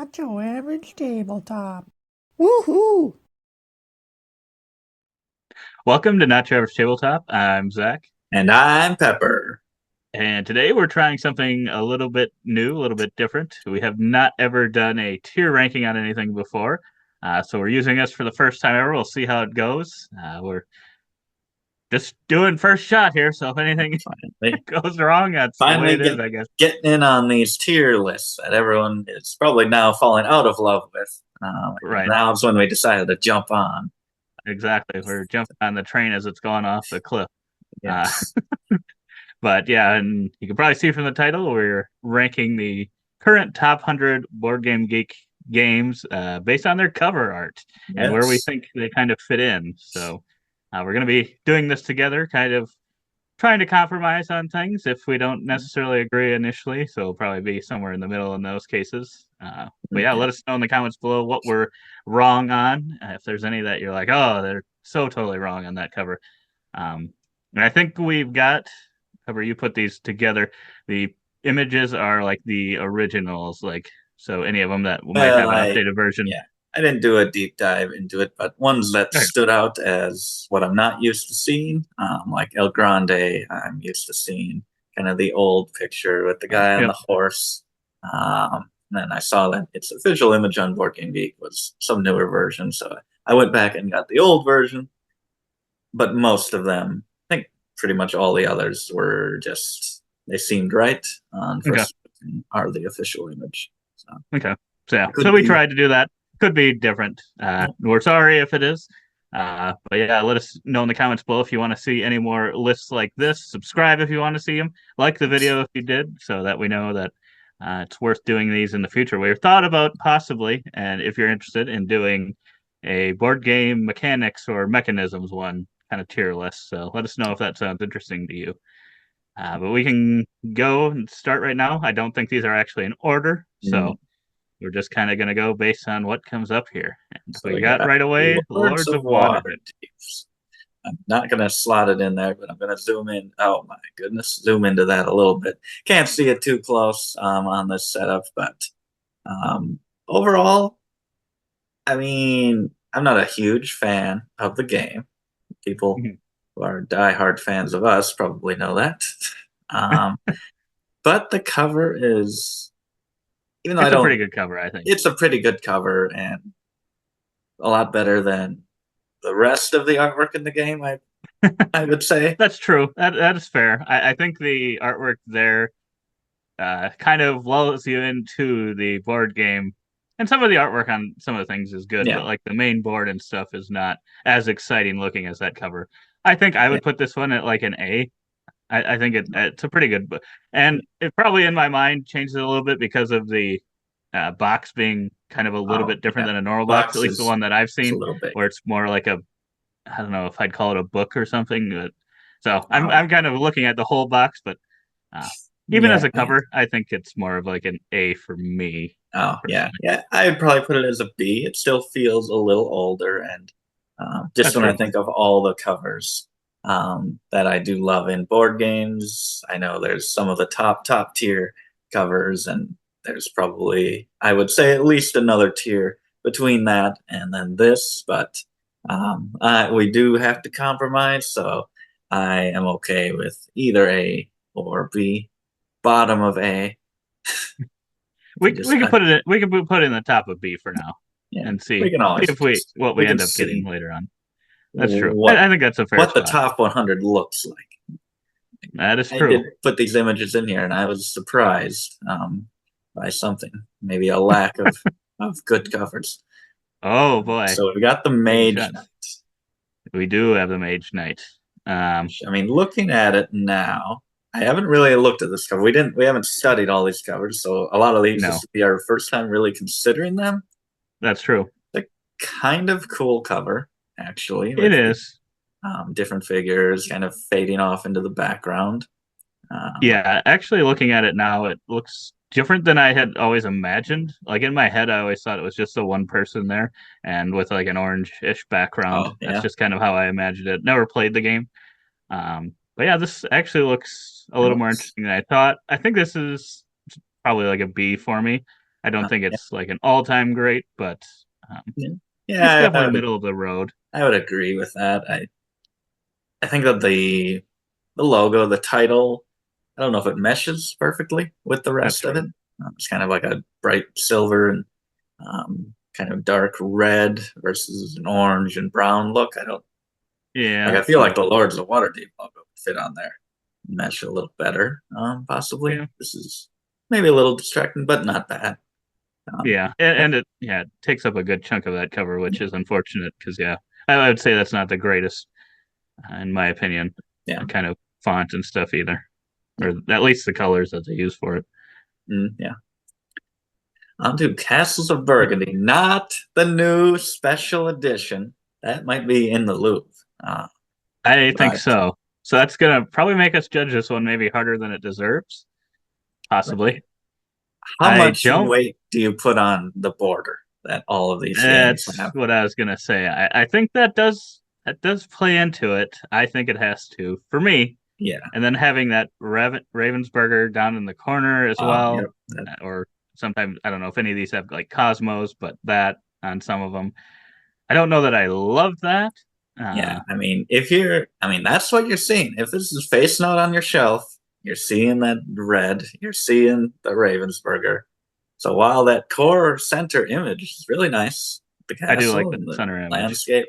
Not your average tabletop. Woohoo! Welcome to Not Your Average Tabletop. I'm Zach, And I'm Pepper. and today we're trying something a little bit new, a little bit different. We have not ever done a tier ranking on anything before, so we're using this for the first time ever. We'll see how it goes. We're just doing first shot here, so if anything Finally, goes wrong, that's the way finally it is, I guess. getting in on these tier lists that everyone is probably now falling out of love with. And Right, now is when we decided to jump on. exactly. We're jumping on the train as it's going off the cliff. Uh, Yes. But yeah, and you can probably see from the title, we're ranking the current top 100 Board Game Geek games based on their cover art and where we Yes. think they kind of fit in. So we're going to be doing this together, kind of trying to compromise on things if we don't necessarily agree initially. So it'll probably be somewhere in the middle in those cases. But yeah, Yeah. let us know in the comments below what we're wrong on. If there's any that you're like, oh, they're so totally wrong on that cover. And I think we've got However, you put these together, the images are like the originals, like so any of them that might Well, have an updated version. yeah, I didn't do a deep dive into it, but ones that Okay. stood out as what I'm not used to seeing, like El Grande, I'm used to seeing kind of the old picture with the guy on Yep. the horse. And then I saw that its official image on BoardGameGeek was some newer version, so I went back and got the old version. But most of them, I think pretty much all the others were just they seemed right on Okay. first are the official image. So Okay. So yeah, it so could we be. tried to do that. Could be different. We're sorry if it is. But yeah, let us know in the comments below if you want to see any more lists like this. Subscribe if you want to see them. Like the video if you did, so that we know that it's worth doing these in the future. We've thought about possibly, and if you're interested in doing a board game mechanics or mechanisms one kind of tier list. So let us know if that sounds interesting to you. But we can go and start right now. I don't think these are actually in order, so Mm. we're just kind of going to go based on what comes up here. And So we we got got right away Lords Lords of of Waterdeep. Waterdeep. I'm not going to slot it in there, but I'm going to zoom in. Oh my goodness, zoom into that a little bit. Can't see it too close on this setup, but um, overall, I mean, I'm not a huge fan of the game. People Mhm. who are diehard fans of us probably know that. Um, but the cover is, even though I It's a pretty don't, good cover, I think. it's a pretty good cover and a lot better than the rest of the artwork in the game. I would say. That's true. That is fair. I think the artwork there kind of lulls you into the board game. And some of the artwork on some of the things is good, Yeah, but like the main board and stuff is not as exciting looking as that cover. I think I yeah, would put this one at like an A. I think it's a pretty good book, and it probably in my mind changes a little bit because of the box being kind of a little oh bit different yeah. than a normal box, at Box least the one that I've is a seen, little big. where it's more like a I don't know if I'd call it a book or something. So I'm Oh I'm kind of looking at the whole box, but uh, even as yeah, a cover, I think it's more of like an A for me oh yeah, personally. yeah. I would probably put it as a B. It still feels a little older, and just That's when I true. think of all the covers that I do love in board games, I know there's some of the top tier covers, and there's probably I would say at least another tier between that and then this, but we do have to compromise, so I am okay with either A or B. Bottom of A. We can just we can put it in, we can put it in the top of B for now Yeah, and we see can always if we adjust. what We we can end up getting see later on. That's true. what I think that's a fair what the spot. top 100 looks like. That is I did true. put these images in here, and I was surprised by something, maybe a lack of good covers. Oh boy, So we got the taking Mage shots. Knight. We do have the Mage Knight. I mean, looking at it now, I haven't really looked at this cover. We haven't studied all these covers, so a lot of these this No, will be our first time really considering them. that's true. It's a kind of cool cover, actually, It with the is. different figures kind of fading off into the background. Um, Yeah, actually looking at it now, it looks different than I had always imagined. Like in my head, I always thought it was just the one person there and with like an orange-ish background. oh That's yeah, just kind of how I imagined it. Never played the game. But yeah, this actually looks a it little more looks interesting than I thought. I think this is probably like a B for me. I don't think it's like an all-time great, but um, Yeah, it's yeah, definitely middle of the road. I would agree with that. I think that the logo, the title, I don't know if it meshes perfectly with the rest That's of right. it. It's kind of like a bright silver and kind of dark red versus an orange and brown look. I don't like. Yeah, I feel like the Lords of Waterdeep logo would fit on there, mesh a little better. Possibly yeah, this is maybe a little distracting, but not bad. Um, yeah, yeah, and it takes up a good chunk of that cover, which is unfortunate because I would say that's not the greatest, in my opinion, yeah, kind of font and stuff either, yeah, or at least the colors that they use for it. yeah. On to Castles of Burgundy, not the new special edition. That might be in the Louvre. Uh, I think but so. So that's gonna probably make us judge this one maybe harder than it deserves, possibly. how I much don't. weight do you put on the border that all of these games That's have? what I was gonna say. I think that does play into it. I think it has to for me. Yeah. And then having that Ravensburger down in the corner as well, Yep. or sometimes I don't know if any of these have like Cosmos, but that on some of them, I don't know that I love that. Yeah. Uh, I mean, that's what you're seeing. If this is face note on your shelf, you're seeing that red, you're seeing the Ravensburger. So while that core center image is really nice, the I do like castle the and the center image. landscape,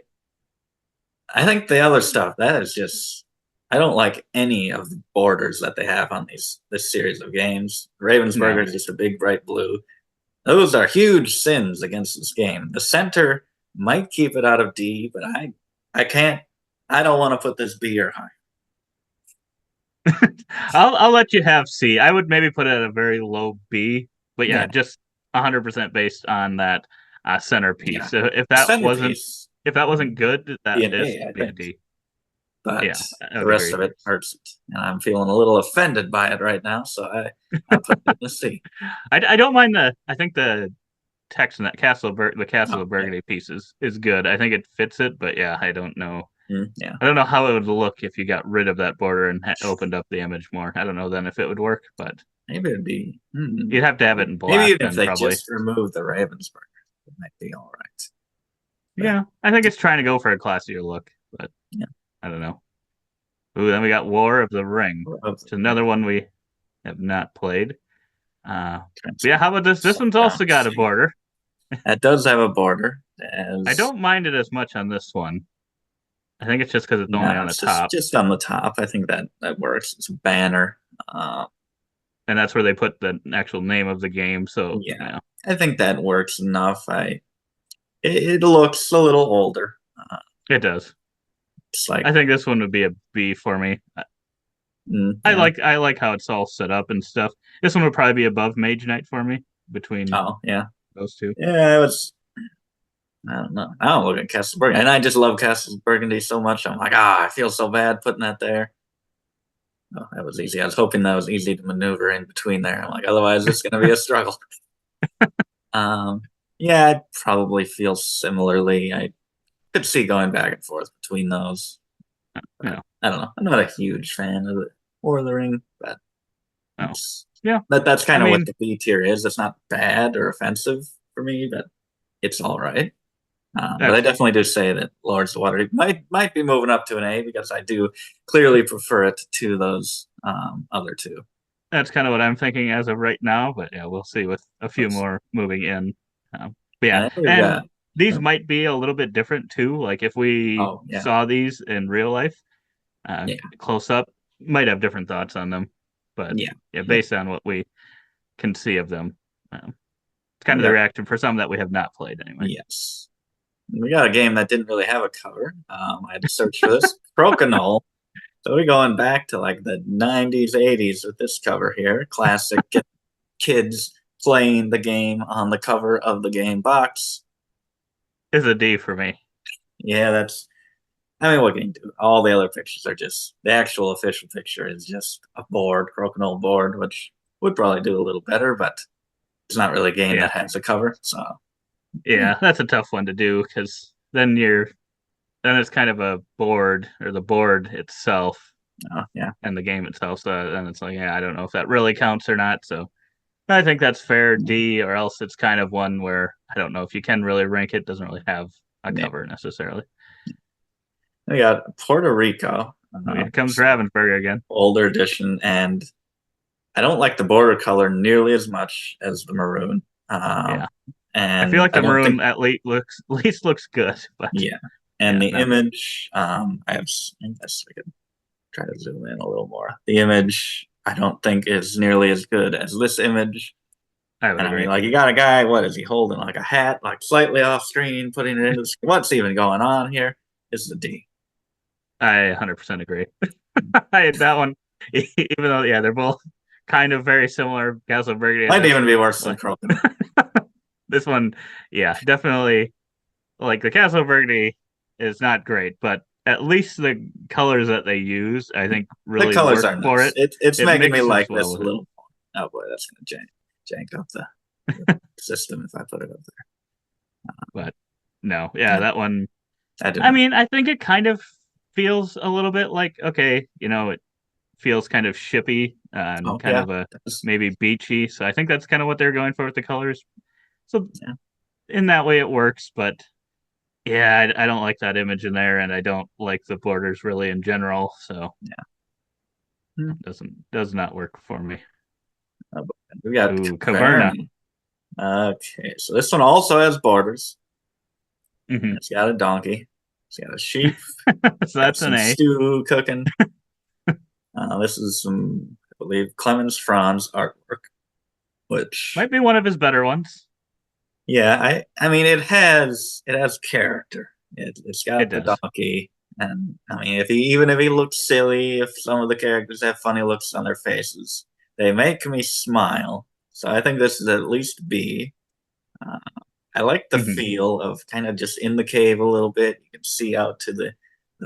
I think the other stuff that is just I don't like any of the borders that they have on this series of games. No, Ravensburger is just a big bright blue. Those are huge sins against this game. The center might keep it out of D, but I can't I don't want to put this B or high. I'll let you have C. I would maybe put it at a very low B, but yeah, Yeah, just 100% based on that centerpiece. yeah. So if The that wasn't centerpiece good, be that an is A, I be a think. D. But Yeah, I the would rest agree. of it hurts it. And I'm feeling a little offended by it right now, so I put it in a C. I don't mind the. I think the text in that the Castle Oh, of yeah. Burgundy piece is good. I think it fits it, but yeah, I don't know. Yeah. I don't know how it would look if you got rid of that border and opened up the image more. I don't know then if it would work, but Maybe it'd be you'd have to have it in maybe black even if then they probably. just remove the Ravensburger, it might be all right. But Yeah, I think it's trying to go for a classier look, but yeah, I don't know. Ooh, then we got War of the Ring. of It's another one we have not played. But yeah, transfer how about this? This one's down also to got a C. border. That does have a border. I As don't mind it as much on this one. I think it's just because it's only no, on the it's just top, just on the top. I think that works. It's a banner. Uh, and that's where they put the actual name of the game. So yeah, yeah, I think that works enough. It looks a little older. it does. It's like I think this one would be a B for me. yeah. I like how it's all set up and stuff. This one would probably be above Mage Knight for me between Oh yeah, those two. yeah. It was. I don't know. I don't look at Castle Burgundy, and I just love Castle Burgundy so much. I'm like, I feel so bad putting that there. Oh, that was easy. I was hoping that was easy to maneuver in between there. I'm like, otherwise, it's going to be a struggle. Um, yeah, I probably feel similarly. I could see going back and forth between those. But Yeah, I don't know. I'm not a huge fan of the War of the Ring, but no, it's yeah. that's I kind of what mean, the B tier is. It's not bad or offensive for me, but it's all right. But I that's definitely do say that Lords of Waterdeep might be moving up to an A because I do clearly prefer it to those other two. that's kind of what I'm thinking as of right now. But yeah, we'll see with a few Let's, more moving in. But yeah, and I think we've and got. these might be a little bit different too. Like if we Oh yeah, saw these in real life, yeah, close up, might have different thoughts on them. But yeah, yeah, yeah. based on what we can see of them, it's kind We of the got reaction for some that we have not played anyway. yes. We got a game that didn't really have a cover. I had to search for this Crokinole. So we're going back to like the 90s, 80s with this cover here. Classic. Get kids playing the game on the cover of the game box. It's a D for me. Yeah, that's. I mean, what can you do? All the other pictures are just the actual official picture is just a board, Crokinole board, which would probably do a little better, but it's not really a game Yeah, that has a cover. So yeah, that's a tough one to do because then it's kind of a board or the board itself yeah, and the game itself. So then it's like, yeah, I don't know if that really counts or not. So I think that's fair, D, or else it's kind of one where I don't know if you can really rank it. Doesn't really have a Yeah. cover necessarily. We got Puerto Rico. Here comes Ravensburger again. Older edition, and I don't like the border color nearly as much as the maroon. Yeah. And I feel like the don't maroon think, at least looks good, but yeah. And yeah, the image, I guess I could try to zoom in a little more. The image, I don't think is nearly as good as this image. I would And I agree. mean, like, you got a guy, what is he holding? Like a hat, like slightly off screen, putting it into the screen. What's even going on here? This is a D. I 100% agree. That one, even though yeah, they're both kind of very similar. Castle Burgundy. Might even be worse than Crokin. This one, yeah, definitely. Like the Castle Burgundy is not great, but at least the colors that they use, I think, The really colors work are for nice. it. It's It making me mixes like well this a with it. little more. Oh boy, that's gonna jank up the system if I put it up there. But no, yeah, that one. I didn't. I mean, I think it kind of feels a little bit like okay, it feels kind of shippy and Oh kind yeah, of a maybe beachy. So I think that's kind of what they're going for with the colors. So yeah. in that way, it works. But yeah, I don't like that image in there, and I don't like the borders really in general. So Yeah. it does not work for me. Oh, we got Ooh, Caverna. Caverna. Okay, so this one also has borders. Hmm. It's got a donkey. It's got a sheep. So Got that's an some A. stew cooking. This is some, I believe, Clemens Franz artwork, which Might be one of his better ones. yeah, I mean it has character. It's It got the does. donkey, and I mean even if he looks silly, if some of the characters have funny looks on their faces, they make me smile. So I think this is at least B. Uh, I like the Hmm. feel of kind of just in the cave a little bit. You can see out to the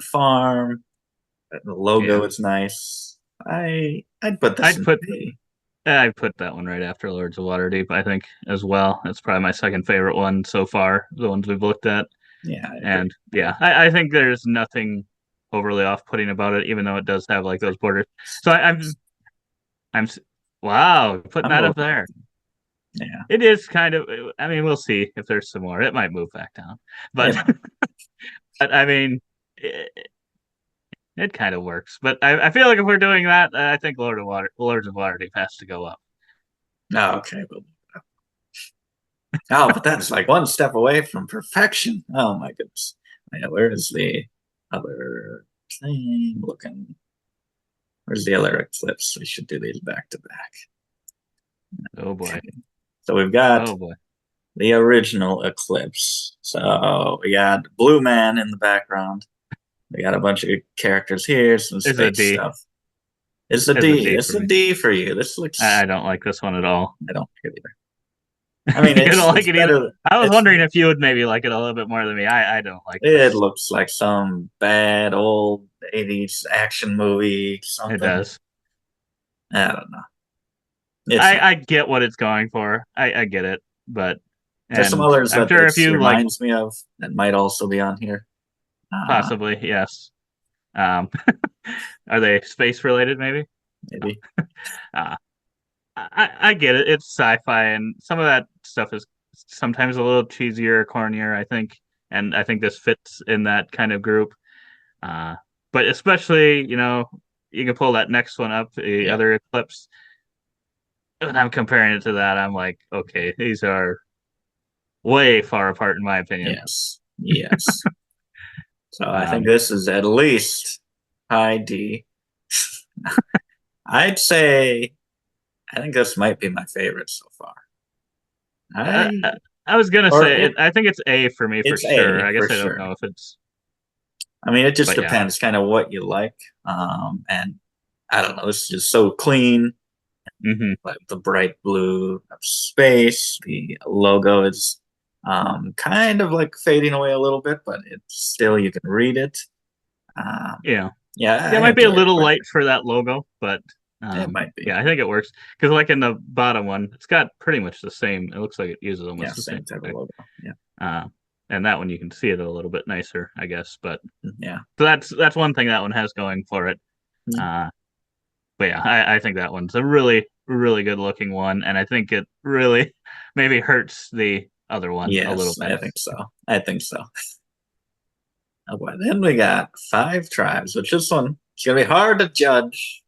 farm. The Yeah, logo is nice. I'd put this I'd in put B. I'd put that one right after Lords of Waterdeep. I think as well. It's probably my second favorite one so far. The ones we've looked at. Yeah, I agree. And yeah, I think there's nothing overly off-putting about it, even though it does have like those borders. So I'm wow, putting I'm that moving. up there. Yeah, It is kind of. I mean, we'll see if there's some more. It might move back down, but yeah. but I mean, it kind of works. But I feel like if we're doing that, I think Lords of Waterdeep has to go up. Oh, okay. Oh, but that's like one step away from perfection. Oh my goodness. Yeah, where is the other thing looking? Where's the other eclipse? We should do these back to back. Oh boy. Okay. So we've got Oh boy. the original eclipse. So we got Blue Man in the background. We got a bunch of characters here, some It's a space D. stuff. It's a It's a D. D It's for a me. D for you. This looks. I don't like this one at all. I don't like it either. I mean, You don't like it's it either. better. I was It's wondering if you would maybe like it a little bit more than me. I don't like it this. looks like some bad old '80s action movie. It Something. does. I don't know. It's not. I get what it's going for. I get it, but There's some and others I'm that sure it if you like, reminds me of that might also be on here. possibly yes. Um, are they space related? Maybe. Maybe. Uh, I get it. It's sci-fi, and some of that stuff is sometimes a little cheesier, cornier. I think, and I think this fits in that kind of group. Uh, but especially, you can pull that next one up, the Yeah. other Eclipse. When I'm comparing it to that, I'm like, okay, these are way far apart in my opinion. Yes. Yes. So I think Um, this is at least high D. I'd say I think this might be my favorite so far. I, I I, I was gonna or say it. I think it's A for me for it's sure. A I for guess I don't sure. know if it's, I mean, it just but yeah, depends kind of what you like. And I don't know, this is just so clean. hmm Like the bright blue of space. The logo is kind of like fading away a little bit, but it's still you can read it. Um, yeah, yeah, yeah. It I might be a enjoy it little quite a light for that logo, but bit. It might be. yeah, I think it works because like in the bottom one, it's got pretty much the same. It looks like it uses Yeah, almost the same same type of text. logo. Yeah, Uh, and that one you can see it a little bit nicer, I guess. But yeah. so that's one thing that one has going for it. Mm. Uh, but yeah, I think that one's a really really good looking one, and I think it really maybe hurts the other one a little Yes, bit. I think so. I think so. Oh boy, then we got Five Tribes, which this one is gonna be hard to judge,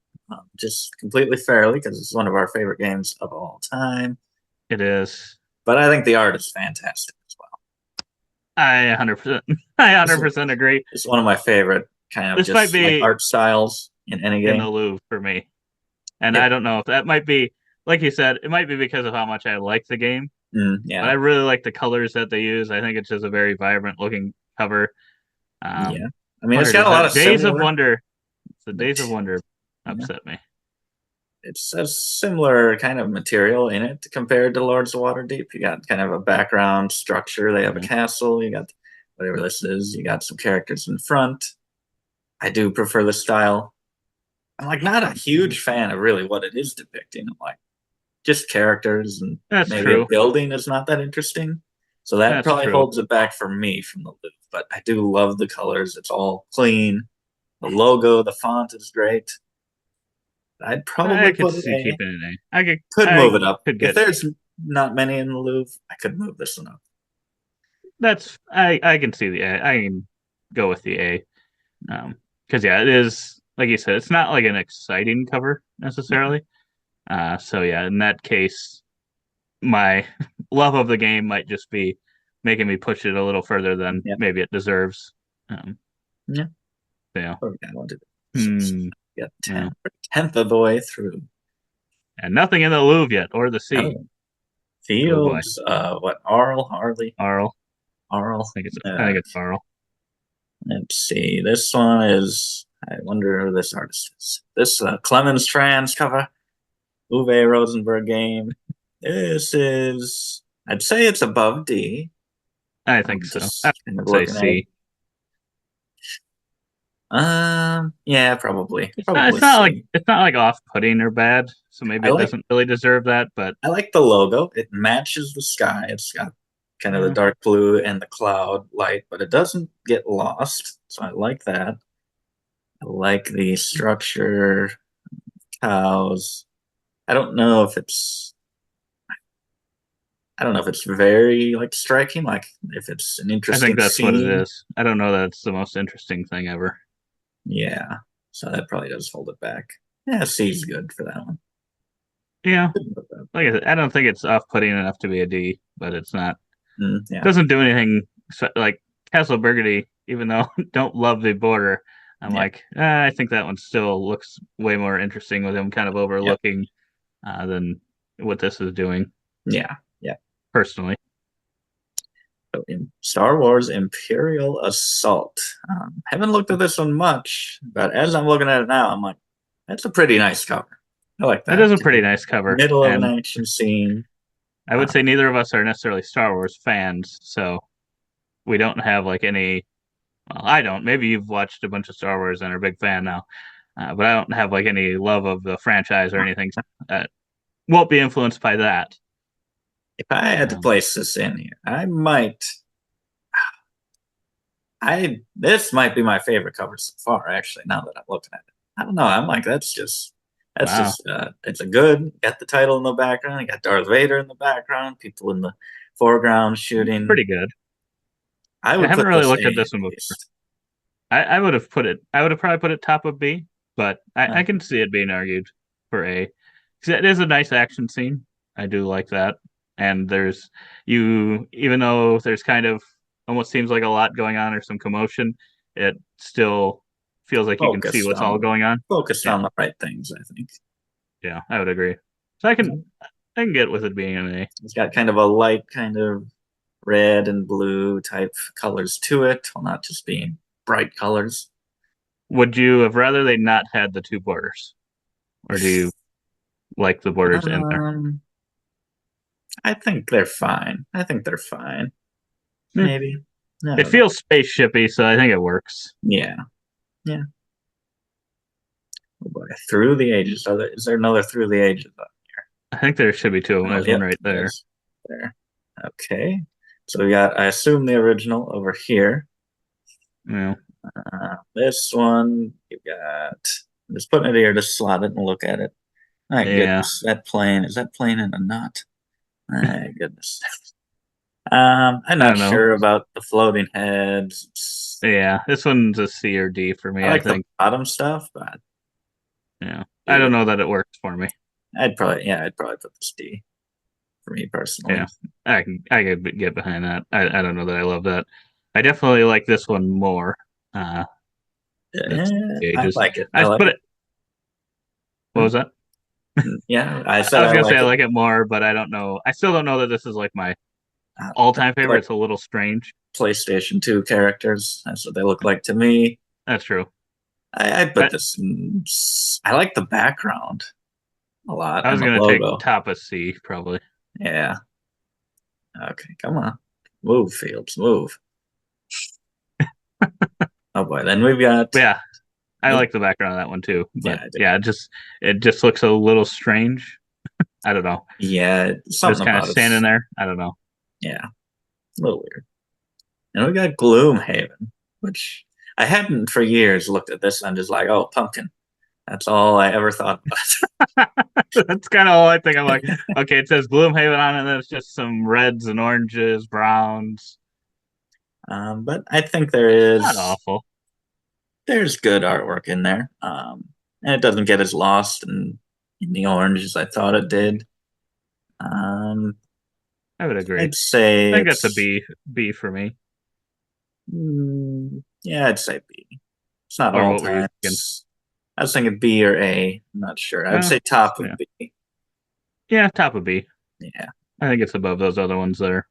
just completely fairly because it's one of our favorite games of all time. It is. But I think the art is fantastic as well. I 100%, I This 100% agree. is one of my favorite kind of This might just like be art styles in any in the game. Louvre for me, and I It, don't know if that might be, like you said, it might be because of how much I like the game. But yeah, I really like the colors that they use. I think it's just a very vibrant looking cover. yeah. Um, I mean, what it's art got is a lot that? of Days of similar. Wonder. The Days of mat- Wonder Yeah, upset me. it's a similar kind of material in it compared to Lords of Waterdeep. You got kind of a background structure. They have a Yeah. castle. You got whatever this is. You got some characters in front. I do prefer the style. I'm like not a huge fan of really what it is depicting. I'm like just characters and That's maybe a true. building is not that interesting. So that That's probably true. holds it back for me from the Louvre. But I do love the colors. It's all clean. The logo, the font is great. I'd I probably could put it see A. keeping it A. Could I move it up. could If get there's not many in the Louvre, I could move this one up. that's I can see the A. I can go with the A. Because yeah, it is like you said, it's not like an exciting cover Yeah. necessarily. So yeah, in that case, my love of the game might just be making me push it a little further than Yeah. maybe it deserves. Um, Yeah. yeah. Oh, yeah, I wanted Hmm. get Well, 10th of the way through. and nothing in the Louvre yet, or the sea. Oh, Oh boy, Fields, what, Arl, Harley, Arl. Arl. I think it's Arl. Let's see. This one is, I wonder who this artist is. This Clemens Trans cover, Uwe Rosenberg game. This is, I'd say it's above D. I think I'm so. I just kind of would say looking at it. C. Yeah, probably, It's not. probably It's not like C. it's not like off-putting or bad. So maybe I it like, doesn't really deserve that. But I like the logo. It matches the sky. It's got kind of the yeah, dark blue and the cloud light, but it doesn't get lost. So I like that. I like the structure, cows. I don't know if it's I don't know if it's very like striking, like if it's an I think interesting that's what it scene. is. I don't know that it's the most interesting thing ever. Yeah. So that probably does hold it back. Yeah, C's good for that one. Yeah, like I said, I don't think it's off-putting enough to be a D, but it's not. Yeah. Doesn't do anything like Castle Burgundy. Even though I don't love the border, I'm Yeah. like, I think that one still looks way more interesting with him kind of Yeah. overlooking than what this is doing Yeah. Yeah. personally. So in Star Wars Imperial Assault. Haven't looked at this one much, but as I'm looking at it now, I'm like, that's a pretty nice cover. I like It that. is a pretty nice cover, Middle of an and action scene. I would say neither of us are necessarily Star Wars fans, so we don't have like any. Well, I don't. Maybe you've watched a bunch of Star Wars and are a big fan now, but I don't have like any love of the franchise or anything. Won't be influenced by that. If I had to Um, place this in here, I might. I This might be my favorite cover so far. Actually, now that I'm looking at it, I don't know. I'm like, that's wow, just. It's a good. Got the title in the background. You got Darth Vader in the background. People in the foreground shooting. pretty good. I I would haven't put really this looked A at at this one before. least. I would have put it. I would have probably put it top of B, but I Uh, can see it being argued for A. 'Cause it is a nice action scene. I do like that. And there's even though there's kind of almost seems like a lot going on or some commotion, it still feels like you can see focused what's on all the going on. focused Yeah, on the right things. I think. yeah, I would agree. So I can get with it being an A. It's got kind of a light kind of red and blue type colors to it, while not just being bright colors. Would you have rather they not had the two borders, or do you like the borders in there? Um, I think they're fine. I think they're fine. Eh, Maybe. I it don't know. feels spaceshipy, so I think it works. Yeah. Yeah. Oh boy. Through the Ages. Is there another Through the Ages? I think there should be two of them. Oh, There's one yep. right there. There's there. Okay. So we got, I assume, the original over here. Yeah. This one, you got, I'm just putting it here to slot it and look at it. My Yeah. goodness, that plane is that plane in a knot? My goodness. I'm I not don't know. sure about the floating heads. Yeah, this one's a C or D for me, I I like the think. bottom stuff, but Yeah. I don't know that it works for me. I'd probably put this D for me personally. Yeah. I could get behind that. I don't know that I love that. I definitely like this one more. Uh that's I ages. like it. I I just like put it. it. What was that? Yeah, I I said was I gonna say like I it. like it more, but I don't know. I still don't know that this is like my They all-time look favorite. like It's a little strange. PlayStation 2 characters. That's what they look like to me. That's true. I put But this. I like the background a lot I and was the gonna take logo. top of C probably. Yeah. Okay, come on. Move, Fields, move. Oh boy, then we've got. But yeah, I like the background of that one too. Yeah, But I do. yeah, it just looks a little strange. I don't know. Yeah, Just something kind of about it. standing there. I don't know. Yeah, a little weird. And we got Gloomhaven, which I hadn't for years looked at this and just like, oh, pumpkin. That's all I ever thought about. That's kind of all I think. I'm like, okay, it says Gloomhaven on it, and then it's just some reds and oranges, browns. But I think Not awful. there's good artwork in there. And it doesn't get as lost in the orange as I thought it did. Um, I would agree. I'd say I think that's a it's B for me. yeah, I'd say B. It's not Or all what were you time. thinking? I was thinking B or A. I'm not sure. I would say top of Yeah, B. yeah, top of B. Yeah, I think it's above those other ones there.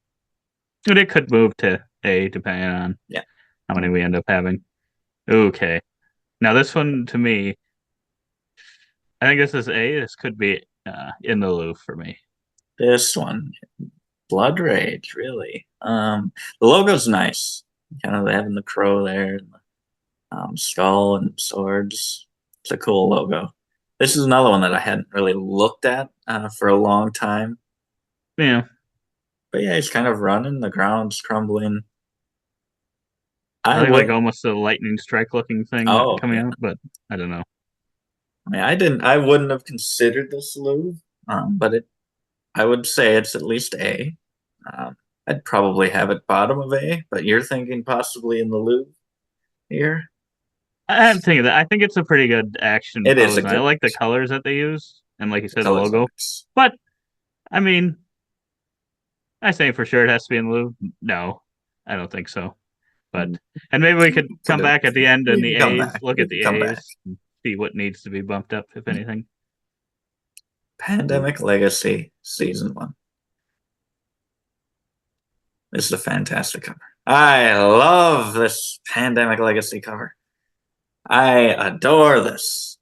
But it could move to A depending on yeah. how many we end up having. Okay. Now this one to me, I think this is A. This could be in the Louvre for me. This one, Blood Rage, really. The logo's nice. Kind of having the crow there, and the skull and swords. It's a cool logo. This is another one that I hadn't really looked at for a long time. Yeah. But yeah, he's kind of running. The ground's crumbling. I I think would. like almost a lightning strike looking thing Oh coming yeah. out, but I don't know. I mean, I didn't. I wouldn't have considered this Louvre, but it. I would say it's at least A. Um, I'd probably have it bottom of A, but you're thinking possibly in the Louvre here. I'm thinking that I think it's a pretty good action It is pose, a and I good. like the colors that they use, and like you The said, the colors are logo. nice. But I mean, I say for sure it has to be in the Louvre. No, I don't think so. But and maybe we could come back at the end We and the can come A's, back. look We at can the come back. A's, and see what needs to be bumped up, if anything. Pandemic Legacy Season 1. This is a fantastic cover. I love this Pandemic Legacy cover. I adore this.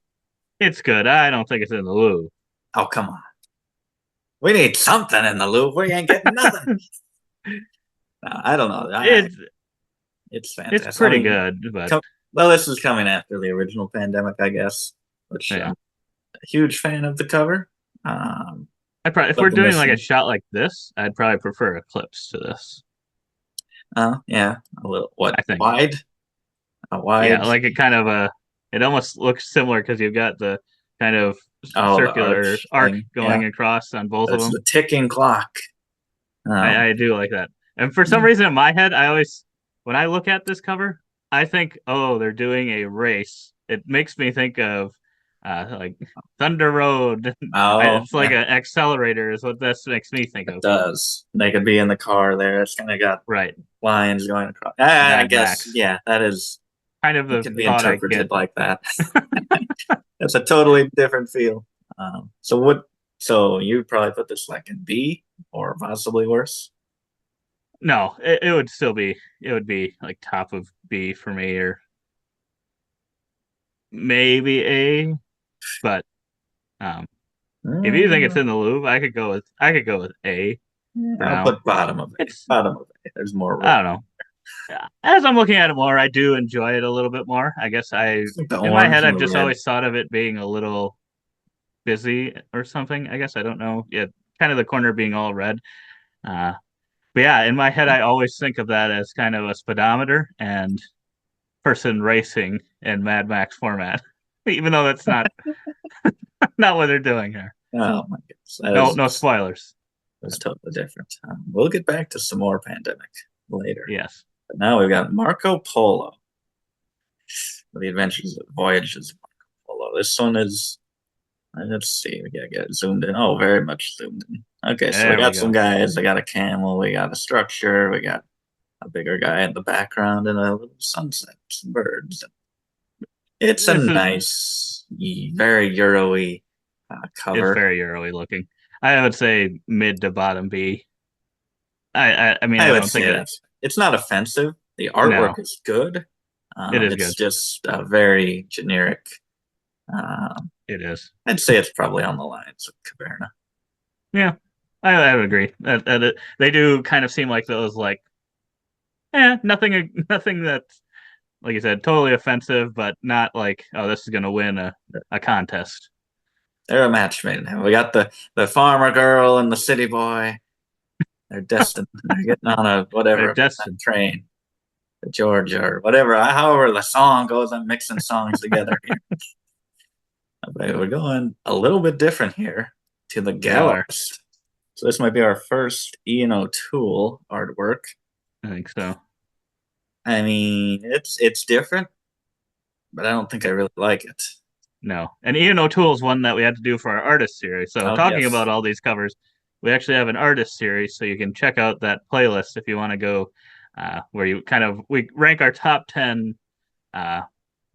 It's good. I don't think it's in the Louvre. Oh, come on. We need something in the Louvre. We ain't getting nothing. I don't know. It's fantastic. It's pretty good, but well, this is coming after the original Pandemic, I guess, which yeah. I'm a huge fan of the cover. I probably if but we're the doing like a missing- shot like this, I'd probably prefer Eclipse to this. Yeah, a little I think. wide, a wide. Yeah, like it kind of it almost looks similar because you've got the kind of the circular arc thing. going Yeah. across on both of It's them. the ticking clock. I do like that. And for some reason in my head, I always when I look at this cover, I think, oh, they're doing a race. It makes me think of like Thunder Road. It's like an accelerator is what this makes me think of. It does. They could be in the car there. It's kind of got Right. lines going across. I Mad guess, Max. yeah, that is. Kind of the It could be thought I interpreted get. like that. It's a totally different feel. So you'd probably put this like in B or possibly worse. No, it would still be. It would be like top of B for me, or maybe A. But if you think it's in the Louvre, I could go with A. I'll put bottom of A. It's Bottom of A. There's more room. I don't know. As I'm looking at it more, I do enjoy it a little bit more. I guess in my head I've just always thought of it being a little busy or something. I guess I don't know. Yeah, kind of the corner being all red. But yeah, in my head I always think of that as kind of a speedometer and person racing in Mad Max format. Even though that's not Not what they're doing here. Oh my goodness, that No, is no spoilers. that's totally different. We'll get back to some more Pandemic later. Yes. But now we've got Marco Polo, The Adventures of Voyages of Marco Polo. This one is, let's see, we gotta get zoomed in. Oh, very much zoomed in. Okay, so we There we got some go. guys. We got a camel. We got a structure. We got a bigger guy in the background and a little sunset, some birds. It's a This is nice, very Euro-y it's cover. very early looking. I would say mid to bottom B. I mean, I I would don't think say it. it's not offensive. The No, artwork is good. it is It's good. just a very generic. Um, It is. I'd say it's probably on the lines of Caverna. Yeah, I would agree. They do kind of seem like those like, nothing that's like you said, totally offensive, but not like, oh, this is gonna win a contest. They're a match made in heaven. We got the farmer girl and the city boy. They're destined. They're getting on a They're whatever destined. train to Georgia or whatever. However, the song goes. I'm mixing songs together here. But we're going a little bit different here to the We are. gallerist. So this might be our first Ian O'Toole artwork. I think so. I mean, it's different, but I don't think I really like it. No. And Ian O'Toole's one that we had to do for our artist series. So Oh talking about yes, all these covers, we actually have an artist series, so you can check out that playlist if you want to go, where you kind of we rank our top 10 uh,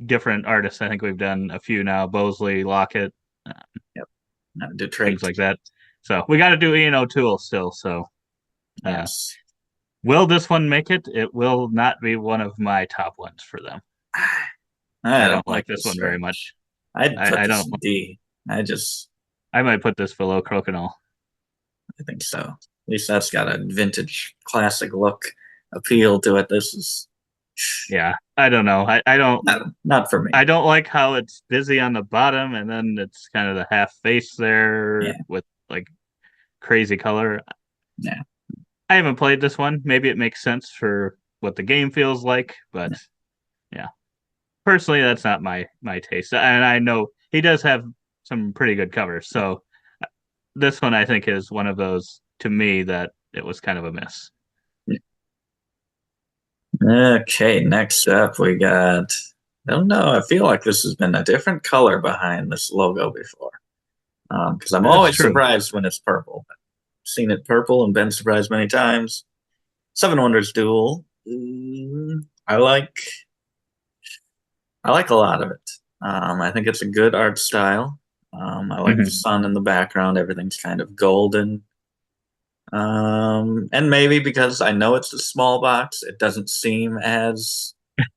different artists. I think we've done a few now: Bosley, Lockett, uh, yep. things Detroit. like that. So we got to do Ian O'Toole still. So Yes. will this one make it? It will not be one of my top ones for them. I I don't don't like like this this one very very much. much. I'd put I this don't. in D. I might put this below Crokinole. I think so. At least that's got a vintage classic look appeal to it. This is Yeah, I don't know. I don't. not for I me. don't like how it's busy on the bottom and then it's kind of the half face there Yeah, with like crazy color. yeah. I haven't played this one. Maybe it makes sense for what the game feels like, but Yeah. yeah, personally, that's not my taste. And I know he does have some pretty good covers. So this one I think is one of those to me that it was kind of a miss. Okay, next up we got. I don't know. I feel like this has been a different color behind this logo before. Because I'm That's always true. surprised when it's purple. I've seen it purple and been surprised many times. Seven Wonders Duel. I like a lot of it. I think it's a good art style. I like the Mhm. sun in the background. Everything's kind of golden. And maybe because I know it's a small box, it doesn't seem as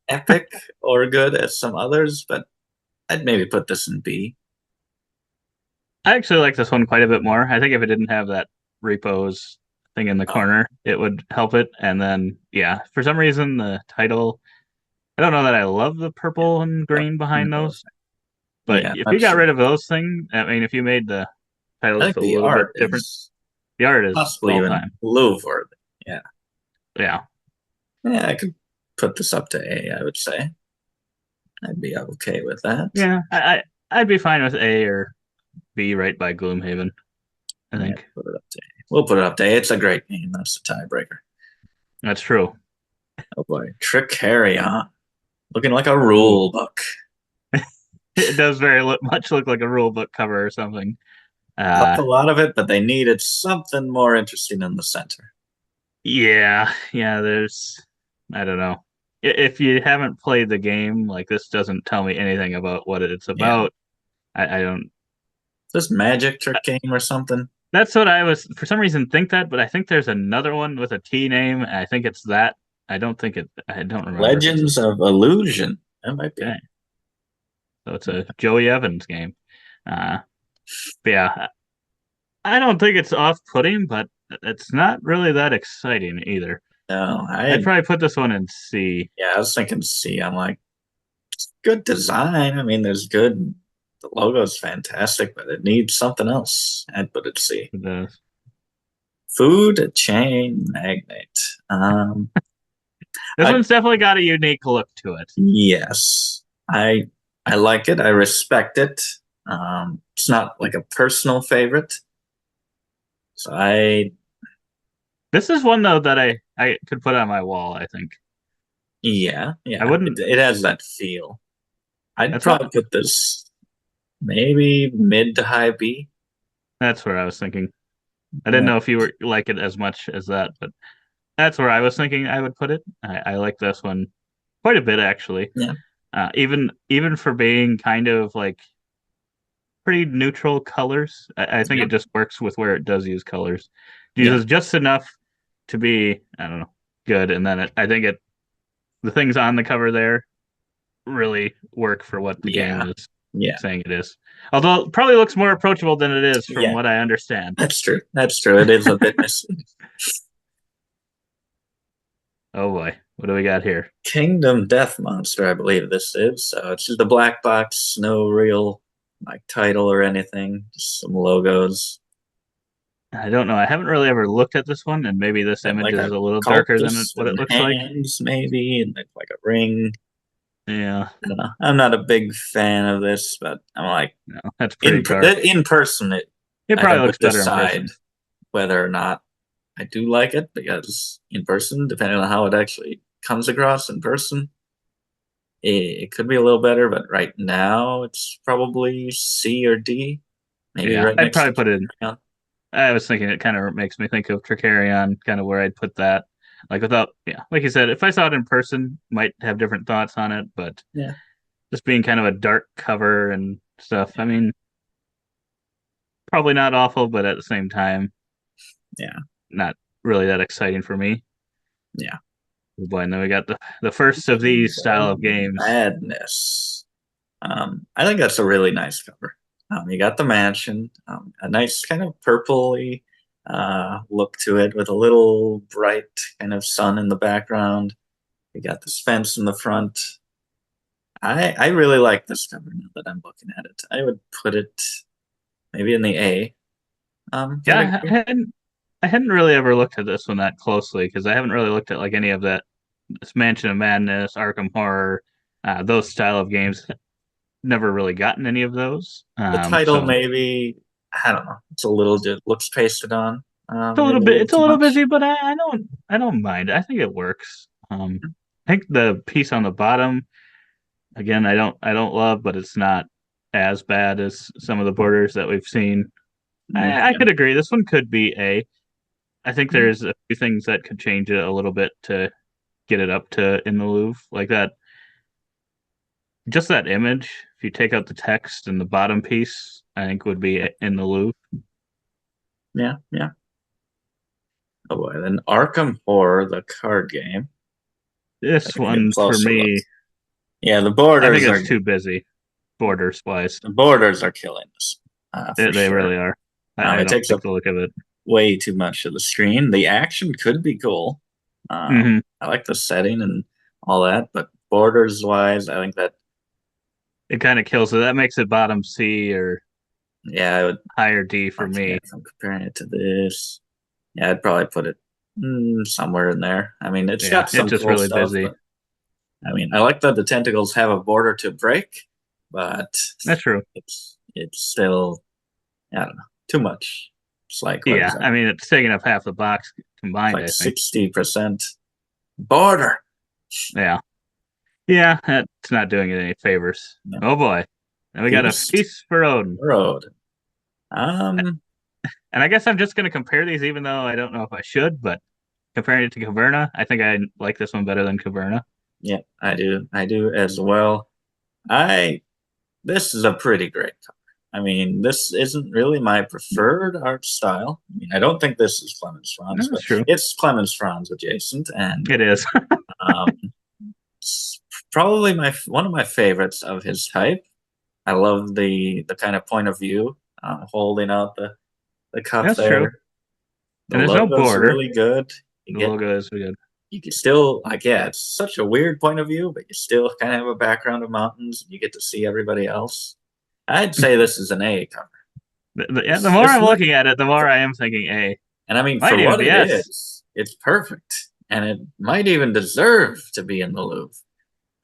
epic or good as some others, but I'd maybe put this in B. I actually like this one quite a bit more. I think if it didn't have that repos thing in the Oh, corner, it would help it. And then, yeah, for some reason, the title, I don't know that I love the yeah. purple and Yep. green behind those, but Yeah, if you not got sure. rid of those things, I mean, if you made the title I just think a the little bit art different, is the art is possibly all even time. Louvre worthy. Yeah. Yeah. Yeah, I could put this up to A, I would say. I'd be okay with that. Yeah. I'd be fine with A or B right by Gloomhaven, I Yeah, think. put it up to A. We'll put it up to A. It's a great game. That's the tiebreaker. That's true. Oh boy. Trick Harry, huh? Looking like a Ooh. rule book. It does much look like a rule book cover or something. I like Uh, a lot of it, but they needed something more interesting in the center. yeah, I don't know. If you haven't played the game, like this doesn't tell me anything about what it's Yeah. about. I don't. Is this Magic Trick Game or something? That's what I was for some reason think that, but I think there's another one with a T name. And I think it's that. I don't think it. I don't remember if it's Legends of Illusion. That might be. okay. So it's a Joey Evans game. Uh, but yeah, I don't think it's off-putting, but it's not really that exciting either. No, I'd probably put this one in C. I was thinking C. I'm like, good design. I mean, there's good. The logo's fantastic, but it needs something else. I'd put it C. The Food chain magnate. This I one's definitely got a unique look to it. yes, I like it. I respect it. It's not like a personal favorite. So This is one though that I could put on my wall. I think yeah, I yeah, wouldn't. it has that feel. I'd That's what probably put this maybe mid to high B. that's where I was thinking. I didn't Yeah, know if you were like it as much as that, but that's where I was thinking I would put it. I like this one quite a bit actually. yeah, Even for being kind of like pretty neutral colors, I think yeah, it just works with where it does use colors. It yeah, uses just enough to be, I don't know, good, and then I think the things on the cover there really work for what the game yeah, is yeah, saying it is. Although it probably looks more approachable than it is from yeah. what I understand. That's true. That's true. It is a bit misleading. Oh boy, what do we got here? Kingdom Death Monster, I believe this is. So it's just a black box, no real like title or anything, just some logos I don't know. I haven't really ever looked at this one, and maybe this and image like is a a little darker than cultist what it and looks like. hands maybe, and like a ring. Yeah, I don't know. I'm not a big fan of this, but I'm like no, that's pretty dark. in person, It I probably think would looks better in decide person. whether or not I do like it because in person, depending on how it actually comes across in person, it could be a little better. But right now, it's probably C or D, maybe Yeah, right I'd next to probably put it in. Patreon. I was thinking it kind of makes me think of Tricarion, kind of where I'd put that. Like without, yeah, like you said, if I saw it in person, might have different thoughts on it, but Yeah, just being kind of a dark cover and stuff. I mean, probably not awful, but at the same time, yeah, not really that exciting for me. yeah. Oh boy, and then we got the first of these style of games. Madness. I think that's a really nice cover. You got the mansion, a nice kind of purpley look to it with a little bright kind of sun in the background. You got this fence in the front. I really like this cover now that I'm looking at it. I would put it maybe in the A Yeah, category. I hadn't really ever looked at this one that closely because I haven't really looked at like any of that this Mansion of Madness, Arkham Horror, those style of games. Never really gotten any of those. The title So maybe I don't know. It's a little just looks pasted on. it's a Maybe little a bit little it's a too little much. busy, but I don't mind. I think it works. I think the piece on the bottom, again, I don't love, but it's not as bad as some of the borders that we've seen. I Yeah. could agree. This one could be A. I think there's a few things that could change it a little bit to get it up to in the Louvre. Like that, just that image, if you take out the text and the bottom piece, I think would be in the Louvre. Yeah, yeah. Oh boy, then Arkham Horror, the card game. This Taking a one for closer look. me, Yeah, I think it's too busy, borders wise. the borders are killing us for They sure. really are. I It don't takes like up the look of it. way too much of the screen. The action could be cool. Hmm. I like the setting and all that, but borders wise, I think that It kind of kills it. That makes it bottom C or yeah, I would. higher D for Yeah, me. if I'm comparing it to this, yeah, I'd probably put it somewhere in there. I mean, it's Yeah, got it's some just cool really stuff, busy. but I mean, I like that the tentacles have a border to break, but That's true. it's still I don't know too much. It's like what is Yeah, that? I mean it's taking up half the box It's combined. like I think. 60% border. Yeah, yeah, that's not doing it any favors. No. Oh boy, and we got a Feast feast for Odin. Road. Um, And I guess I'm just going to compare these, even though I don't know if I should. But comparing it to Caverna, I think I like this one better than Caverna. yeah, I do. I do as well. I This is a pretty great cover. I mean, this isn't really my preferred art style. I mean, I don't think this is Clemens No, Franz, but that's true. it's Clemens Franz adjacent, and It is. um, it's probably my one of my favorites of his type. I love the kind of point of view, holding out the cup That's true. there. The And there's no logo's border. really good. You The get logo is good. you can still like yeah, it's such a weird point of view, but you still kind of have a background of mountains. You get to see everybody else. I'd say this is an A cover. Yeah, the more It's I'm look, looking at it, the more I am thinking A. and I mean for Might even what be it S. is, it's perfect, and it might even deserve to be in the Louvre.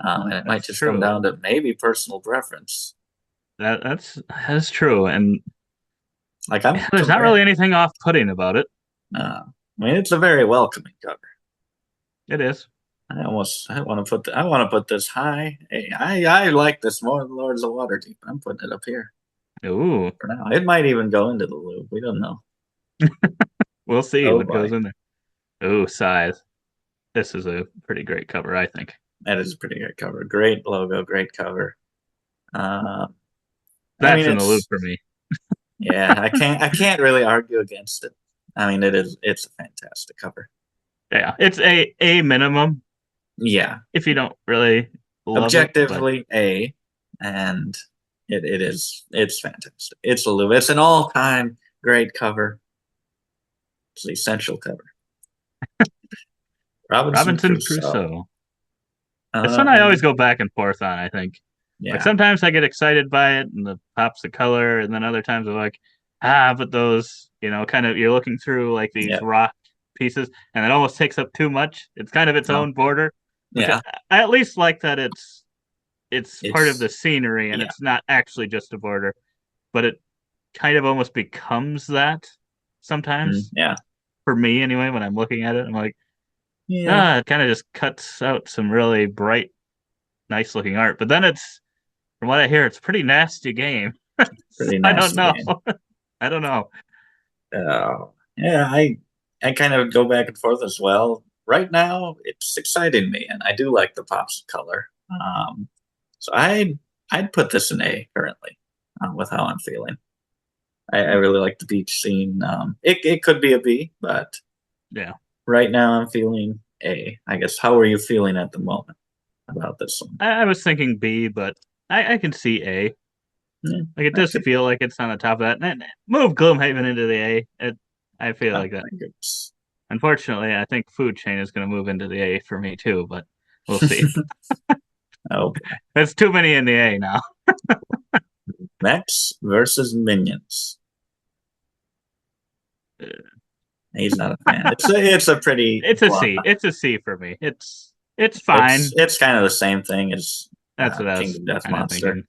And it might That's just come true. down to maybe personal preference. that's true, and Like I'm there's not comparing. really anything off-putting about it. I mean, it's a very welcoming cover. It is. I want to put this high. Hey, I like this more than Lords of Waterdeep. I'm putting it up here Ooh, for now. It might even go into the loop. We don't know. we'll see Oh what boy, goes in there. Ooh, size. This is a pretty great cover, I think. that is a pretty good cover. Great logo, great cover. I That's mean, in the loop it's for me. yeah. I can't really argue against it. I mean, it's a fantastic cover. Yeah, it's a minimum Yeah, if you don't really love it, but objectively A, and it's fantastic. It's a loop. It's an all-time great cover. It's the essential cover. Robinson Robinson Crusoe. Crusoe. This one I always Um, go back and forth on, I think. Like yeah, sometimes I get excited by it and the pops the color, and then other times I'm like, but those, kind of you're looking through like these yeah, rock pieces, and it almost takes up too much. It's kind of its no, own border, which I, yeah. I at least like that it's part of the It's scenery and yeah, it's not actually just a border, but it kind of almost becomes that sometimes yeah, for me anyway. When I'm looking at it, I'm like, yeah. it kind of just cuts out some really bright, nice looking art. But then it's from what I hear, it's a pretty nasty game. So Pretty I don't nasty know. game. I don't know. Yeah, I kind of go back and forth as well. Right now, it's exciting me, and I do like the pops of color. So I'd put this in A currently, with how I'm feeling. I really like the beach scene. It could be a B, but Yeah. right now I'm feeling A. I guess how are you feeling at the moment about this one? I was thinking B, but I can see A. Yeah, Like it I does think. feel like it's on the top of that. Move Gloomhaven into the A. I feel Oh like that. my goodness. Unfortunately, I think Food Chain is going to move into the A for me too, but we'll see. Oh, There's too many in the A now. Mechs versus Minions. He's not a fan. It's a pretty It's a blunt. C. It's a C for me. It's It's fine. it's kind of the same thing as That's what I was Kingdom Death kind of Monster, thinking.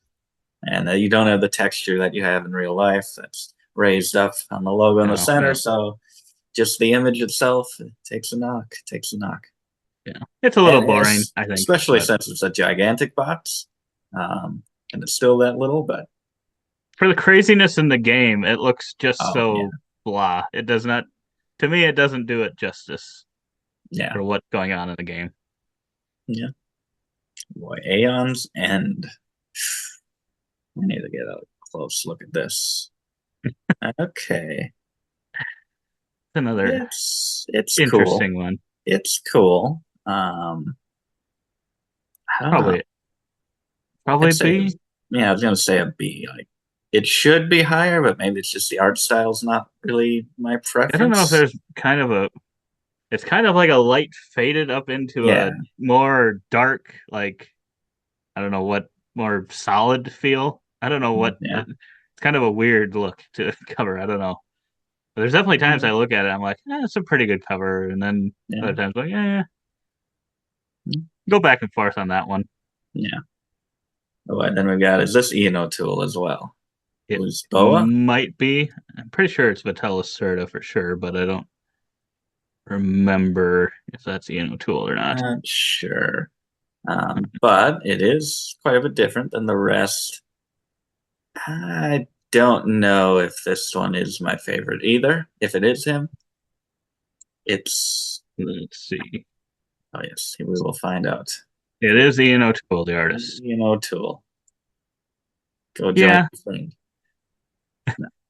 and you don't have the texture that you have in real life. That's raised up on the logo in the No, center, no, so just the image itself takes a knock. Takes a knock, yeah. It's a little and boring, I think, especially but since it's a gigantic box, and it's still that little. But for the craziness in the game, it looks just oh yeah, so blah. It does not, to me, it doesn't do it justice yeah, for what's going on in the game. yeah. Boy, Aeon's End. I need to get a close look at this. Okay. Another It's cool. interesting one. It's cool. I don't know. Probably, probably I'd say B. yeah, I was gonna say a B. Like it should be higher, but maybe it's just the art style's not really my I don't know if preference. there's kind of a. It's kind of like a light faded up into Yeah, a more dark, like I don't know what more solid feel. I don't know what. yeah, It's kind of a weird look to cover. I don't know. But there's definitely times yeah, I look at it, I'm like, it's a pretty good cover, and then yeah, other times like, go back and forth on that one. yeah. Oh, and then we got is this Ian O'Toole as well? It Lisboa? might be. I'm pretty sure it's Vitellus Serta for sure, but I don't remember if that's Ian O'Toole or not. Not sure. But it is quite a bit different than the rest. I don't know if this one is my favorite either. If it is him, it's Let's see. oh yes, we will find out. It is Ian O'Toole, the artist. Ian O'Toole. Go join Yeah, the thing.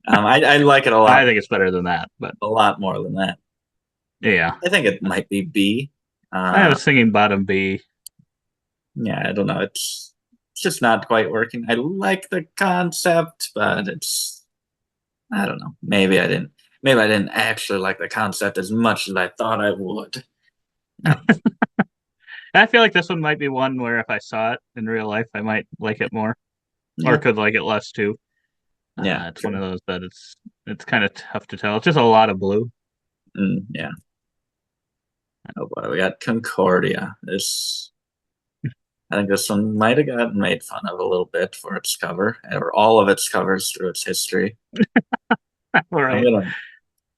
I like it I think it's better than that, but a lot more than that. yeah. I think it might be B. I Uh, was thinking bottom B. yeah, I don't know. It's just not quite working. I like the concept, but it's I don't know. Maybe I didn't actually like the concept as much as I thought I would. I feel like this one might be one where if I saw it in real life, I might like it more, or Yeah, could like it less too. yeah, It's one true. of those that it's kind of tough to tell. It's just a lot of blue. Yeah. Oh boy, we got Concordia. This I think this one might have gotten made fun of a little bit for its cover, or all of its covers through its history. All I'm right.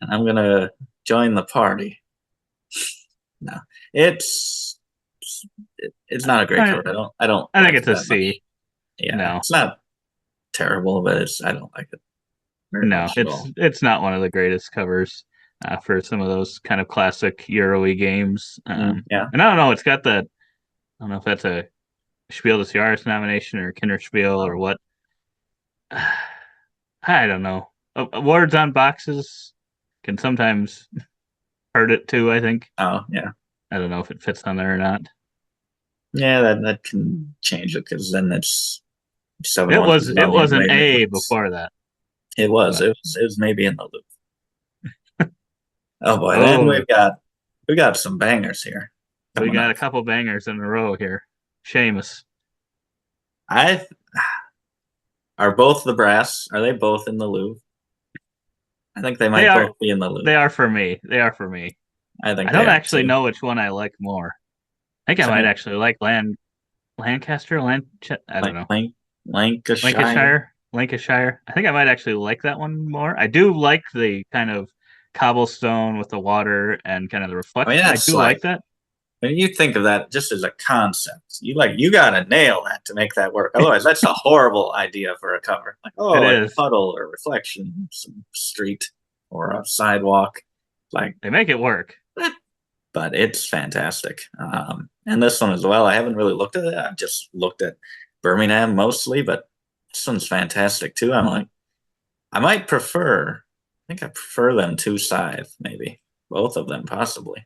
gonna join the party. No, it's it's not a great cover. I don't I think like it's it a that much. C. Yeah, No, it's not terrible, but I don't like it very no, much at all. it's not one of the greatest covers for some of those kind of classic Euro games. Yeah. And I don't know, it's got that. I don't know if that's a Spiel des Jahres nomination or Kinderspiel or what. I don't know. Awards on boxes can sometimes hurt it too, I think. Oh, yeah. I don't know if it fits on there or not. Yeah, that can change it because then it's seven It one was it on the was an away A mix. before that. It was. But It was maybe in the loop. Oh boy, then oh, we got some bangers here we coming got up. a couple bangers in a row here. Seamus. I are both the brass. Are they both in the Louvre? I think they They might are both be in the they Louvre. are for me. They are for me. I think I they don't are actually too. know which one I like more. I think I might Same. actually like Lancaster, I don't know. Lancashire. Lancashire. I think I might actually like that one more. I do like the kind of cobblestone with the water and kind of the I mean, reflection. I that's do like like that. when you think of that just as a concept, you gotta nail that to make that work. Otherwise, that's a horrible idea for a cover. Like, It oh, a is. puddle or reflection, some street or a sidewalk. Like, They make it work. but it's fantastic. And this one as well. I haven't really looked at it. I've just looked at Birmingham mostly, but this one's fantastic too. I'm like, I might prefer. I think I prefer them two scythe, maybe both of them, possibly.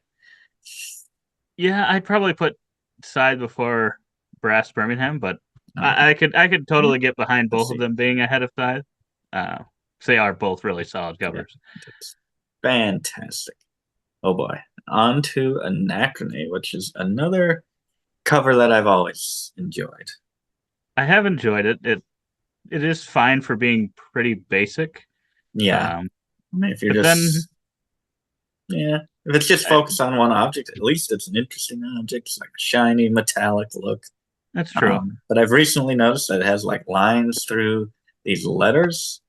Yeah, I'd probably put side before Brass Birmingham, but Uh, I could yeah, totally get behind let's both of see. them being ahead of side. Uh, they are both really solid Yeah, covers. it's fantastic. Oh boy, on to Anachrony, which is another cover that I've always enjoyed. I have enjoyed it. It is fine for being pretty basic. Yeah, Um, I mean, if you're but then just yeah, if it's just I, focused on one object, at least it's an interesting object. It's like a shiny metallic look. that's true. But I've recently noticed that it has like lines through these letters,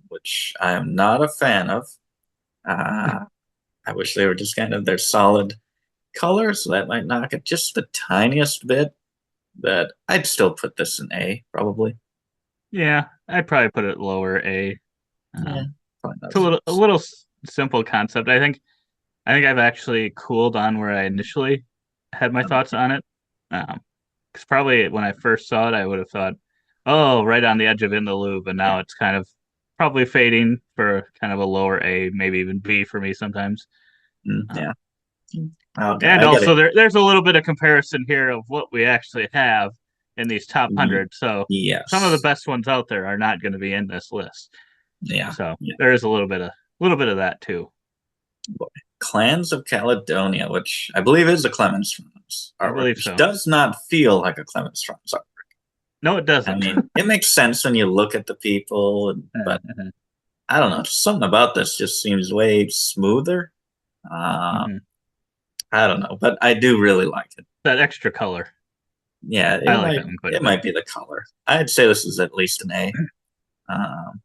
which I am not a fan of. Uh, I wish they were just kind of their solid color, so that might knock it just the tiniest bit. But I'd still put this in A, probably. Yeah, I'd probably put it lower A. Yeah, probably It's not as a good. little simple concept. I think I've actually cooled on where I initially had my thoughts on it. Because probably when I first saw it, I would have thought, oh, right on the edge of In the Loop, and now it's kind of probably fading for kind of a lower A, maybe even B for me sometimes. Um, Yeah. Okay, and I get also it. there's a little bit of comparison here of what we actually have in these top 100. So some of the Yes. best ones out there are not going to be in this list. Yeah. So Yeah. there is a little bit of that too. Boy. Clans of Caledonia, which I believe is a Clemens Franz I artwork, believe which so. does not feel like a Clemens Franz artwork. No, it I doesn't. mean, it makes sense when you look at the people, but I don't know. Something about this just seems way smoother. Uh, Mhm. I don't know, but I do really like it. That extra color. Yeah, I like that one quite a it bit. might be the color. I'd say this is at least an A. Um,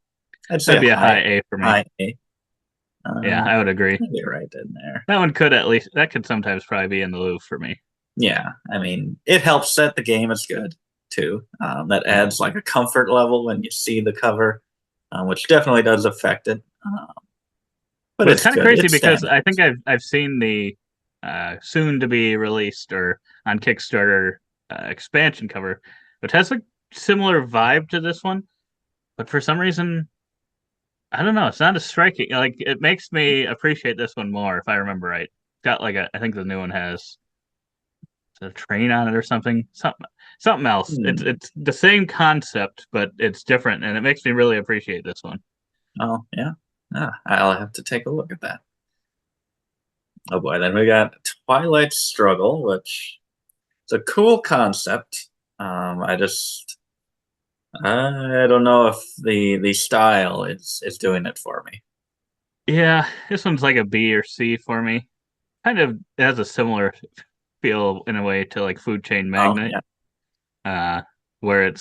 I'd say That'd a be a high A for me. high A. Yeah, Uh, I would agree. maybe right in there. That one could at least that could sometimes probably be in the Louvre for me. Yeah, I mean, it helps that the game is good too. That Yeah. adds like a comfort level when you see the cover, which definitely does affect it. But But it's it's kind of good. crazy It because stands I think out. I've seen the soon to be released or on Kickstarter expansion cover, which has a similar vibe to this one, but for some reason I don't know. It's not as striking. Like it makes me appreciate this one more if I remember right. It's got like a I think the new one has a train on it or something else. Hmm. It's the same concept, but it's different, and it makes me really appreciate this one. Oh yeah. I'll have to take a look at that. Oh boy, then we got Twilight Struggle, which is a cool concept. I just I don't know if the style is doing it for me. Yeah, this one's like a B or C for me. Kind of has a similar. feel in a way to like Food Chain Oh, Magnate, yeah. where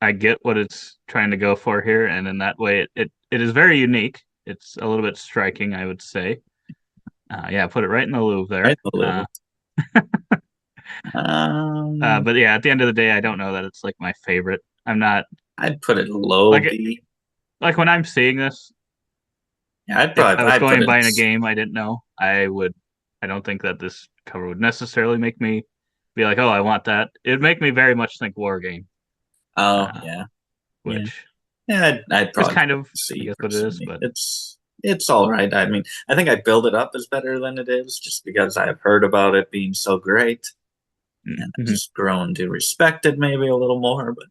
I get what it's trying to go for here, and in that way, it is very unique. It's a little bit striking, I would say. Yeah, put it right in the Louvre there. Right in the Louvre. But yeah, at the end of the day, I don't know that it's like my favorite. I'm not I'd put it low like B. like when I'm seeing this, Yeah, if I was I'd going put and it. buying a game I didn't know, I don't think that this cover would necessarily make me be like, oh, I want that. It'd make me very much think War Game, Oh, uh, yeah. Yeah. which Yeah, I'd is probably kind put of, it I C guess, what it is. personally. But It's all right. I mean, I think I build it up as better than it is just because I've heard about it being so great, and I've mhm. just grown to respect it maybe a little more. But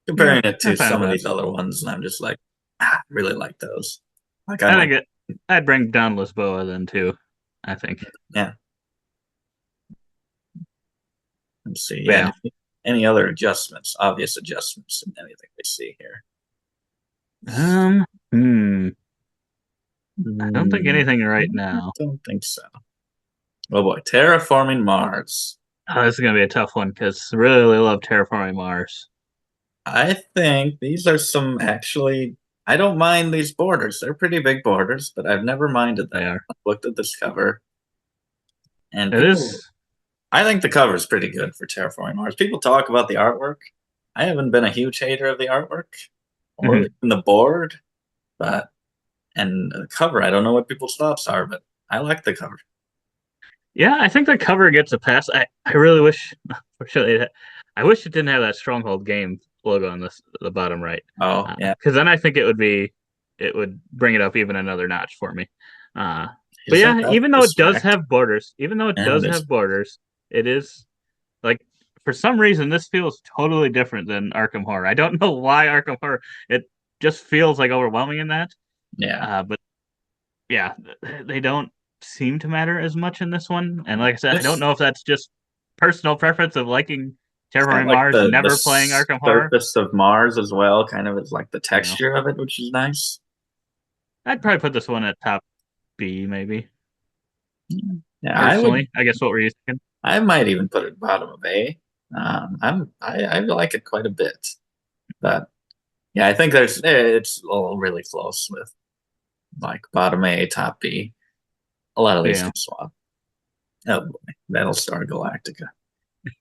Yeah, comparing it I'm to fine some with of that. these other ones, and I'm just like, I really like those. Like I I might, think I'd bring down Lisboa then too. I think, yeah. Let's see. but Yeah. yeah, Any other adjustments? Obvious adjustments in anything we see here? um, hmm, I don't think Hmm, anything I right now. don't think so. Oh boy, terraforming Mars. Oh, this is gonna be a tough one because I really love Terraforming Mars. I think these are some actually. I don't mind these borders. They're pretty big borders, but I've never minded They them. are. I've looked at this cover, and It people. is. I think the cover is pretty good for Terraforming Mars. People talk about the artwork. I haven't been a huge hater of the artwork or Mhm. even the board, but and the cover. I don't know what people's thoughts are, but I like the cover. Yeah, I think the cover gets a pass. I really wish, unfortunately, I wish it didn't have that Stronghold game logo on the bottom right, Oh yeah, because then I think it would bring it up even another notch for me. Uh, but isn't yeah, that even though it does distracting? have borders, even though it And does it is. have borders, it is like for some reason this feels totally different than Arkham Horror. I don't know why Arkham Horror. It just feels like overwhelming in that. Yeah. But yeah, they don't seem to matter as much in this one. And like I said, I don't This know if that's just personal preference of liking It's got Terraforming like Mars and the never playing Arkham Horror. surface of Mars as well, kind of. It's like the You know, texture of it, which is nice. I'd probably put this one at top B, maybe Yeah, I would. personally. I guess what were you thinking? I might even put it bottom of A. I like it quite a bit, but yeah, I think it's all really close with like bottom A, top B. A lot of these Yeah. can swap. Oh boy, Battlestar Galactica, the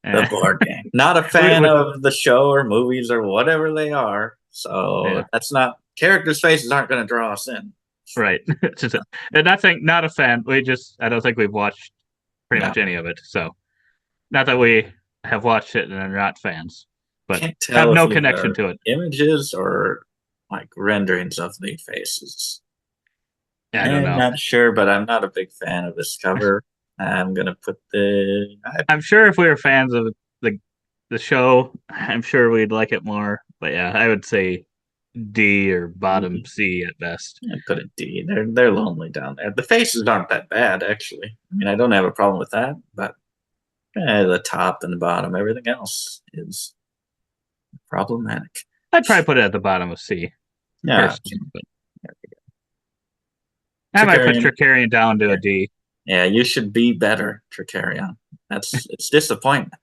Eh. board game. Not a we, fan we, of the show or movies or whatever they are, so yeah, that's not characters' faces aren't going to draw us in. right. And not saying not a fan. I don't think we've watched pretty No, much any of it. So not that we have watched it and are not fans, but can't have tell if no these connection are to it. images or like renderings of the faces. Yeah, I don't I'm know. not sure, but I'm not a big fan of this cover. I'm gonna put I'm sure if we were fans of the the show, I'm sure we'd like it more. But yeah, I would say D or bottom C at best. I'd put a D. They're lonely down there. The faces aren't that bad actually. I mean, I don't have a problem with that, but the top and the bottom, everything else is problematic. I'd probably put it at the bottom of C Yeah, personally, but I might put Tricarion. Tricarian down to Yeah, a D. yeah, you should be better, Tricarion. It's disappointment.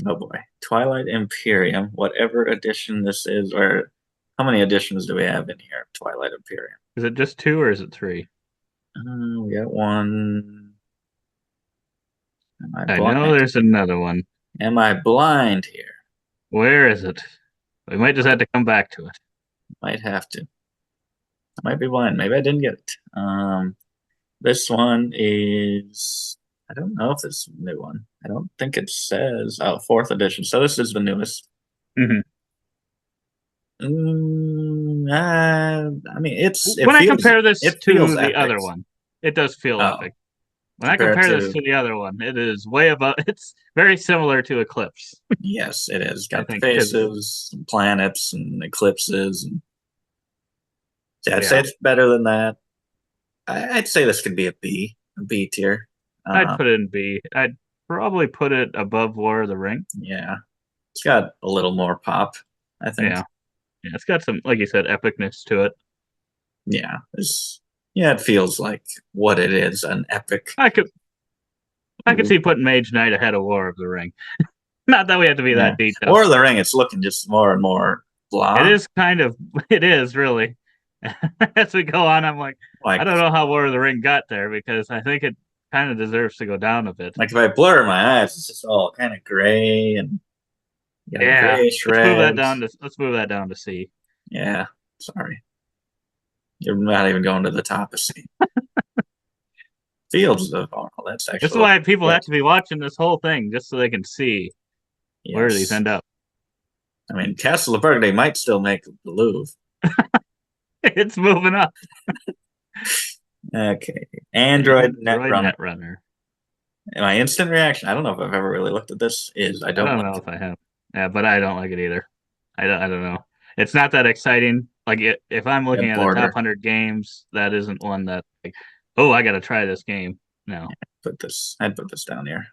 Oh boy, Twilight Imperium, whatever edition this is, or how many editions do we have in here? Twilight Imperium. Is it just two or is it three? We got one. Am I I know blind? there's another one. Am I blind here? Where is it? We might just have to come back to it. Might have to. I might be blind. Maybe I didn't get it. This one is. I don't know if this is a new one. I don't think it says. Oh, fourth edition. So this is the newest. Mhm. I mean, When I compare this it feels to the epic. other one, it does feel Oh, epic. When I compared compare this to to the other one, it is way above. It's very similar to Eclipse, yes, it is. I Got the think, because faces, and planets, and eclipses, and yeah, I'd say yeah, it's better than that. I'd say this could be a B tier. I'd Uh, put it in B. I'd probably put it above War of the Ring. yeah, it's got a little more pop, I think. Yeah, yeah, it's got some, like you said, epicness to it. Yeah, it feels like what it is, an epic. I could, I could see putting Mage Knight ahead of War of the Ring. Not that we have to be Yeah. that detailed. War of the Ring, it's looking just more and more blah. It is kind of, it is really. As we go on, I'm like, Like, I don't know how War of the Ring got there because I think it kind of deserves to go down a bit. like if I blur my eyes, it's just all kind of gray and grayish let's move that reds. down to C. Yeah, sorry. You're not even going to the top of C. Fields of that's actually. This is why people have to be watching this whole thing just so they can see where these end up. I mean, Castle of Burgundy might still make the Louvre. It's moving up. Okay. Android Netrunner. Netrunner. My instant reaction, I don't know if I've ever really looked at this, is I don't know if I have. Yeah, but I don't like it either. I don't know. It's not that exciting. Like if I'm looking at the top 100 games, that isn't one that like, oh, I got to try this game. No. I'd put this down here.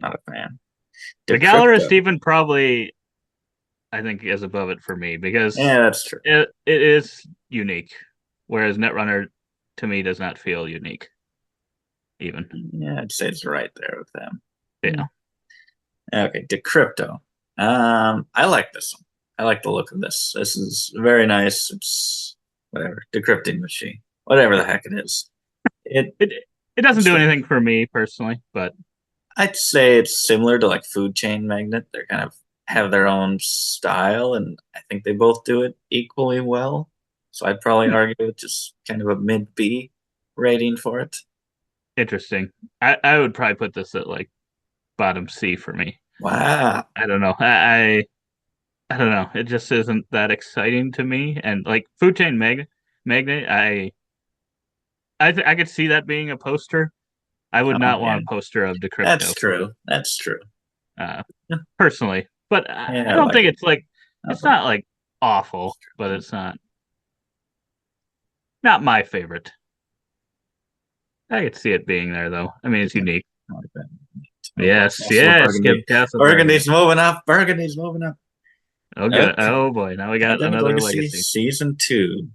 Not a fan. The Gallerist even probably, I think, is above it for me because that's true. It is unique, whereas Netrunner to me does not feel unique. Even. Yeah, I'd say it's right there with them. Yeah. Okay, Decrypto. I like this one. I like the look of this. This is very nice. It's whatever, decrypting machine, whatever the heck it is. It doesn't do anything for me personally, but I'd say it's similar to like Food Chain Magnet. They're kind of have their own style, and I think they both do it equally well. So I'd probably argue just kind of a mid B rating for it. Interesting. I would probably put this at like bottom C for me. Wow. I don't know. I don't know. It just isn't that exciting to me. And like Food Chain Magnet, I could see that being a poster. I would not want a poster of Decrypto. That's true. That's true. Personally, but I don't think it's like it's not like awful, but it's not my favorite. I could see it being there though. I mean, it's unique. Yes. Burgundy's moving up. Burgundy's moving up. Oh, good. Okay. Oh boy, now we got another legacy. Season 2.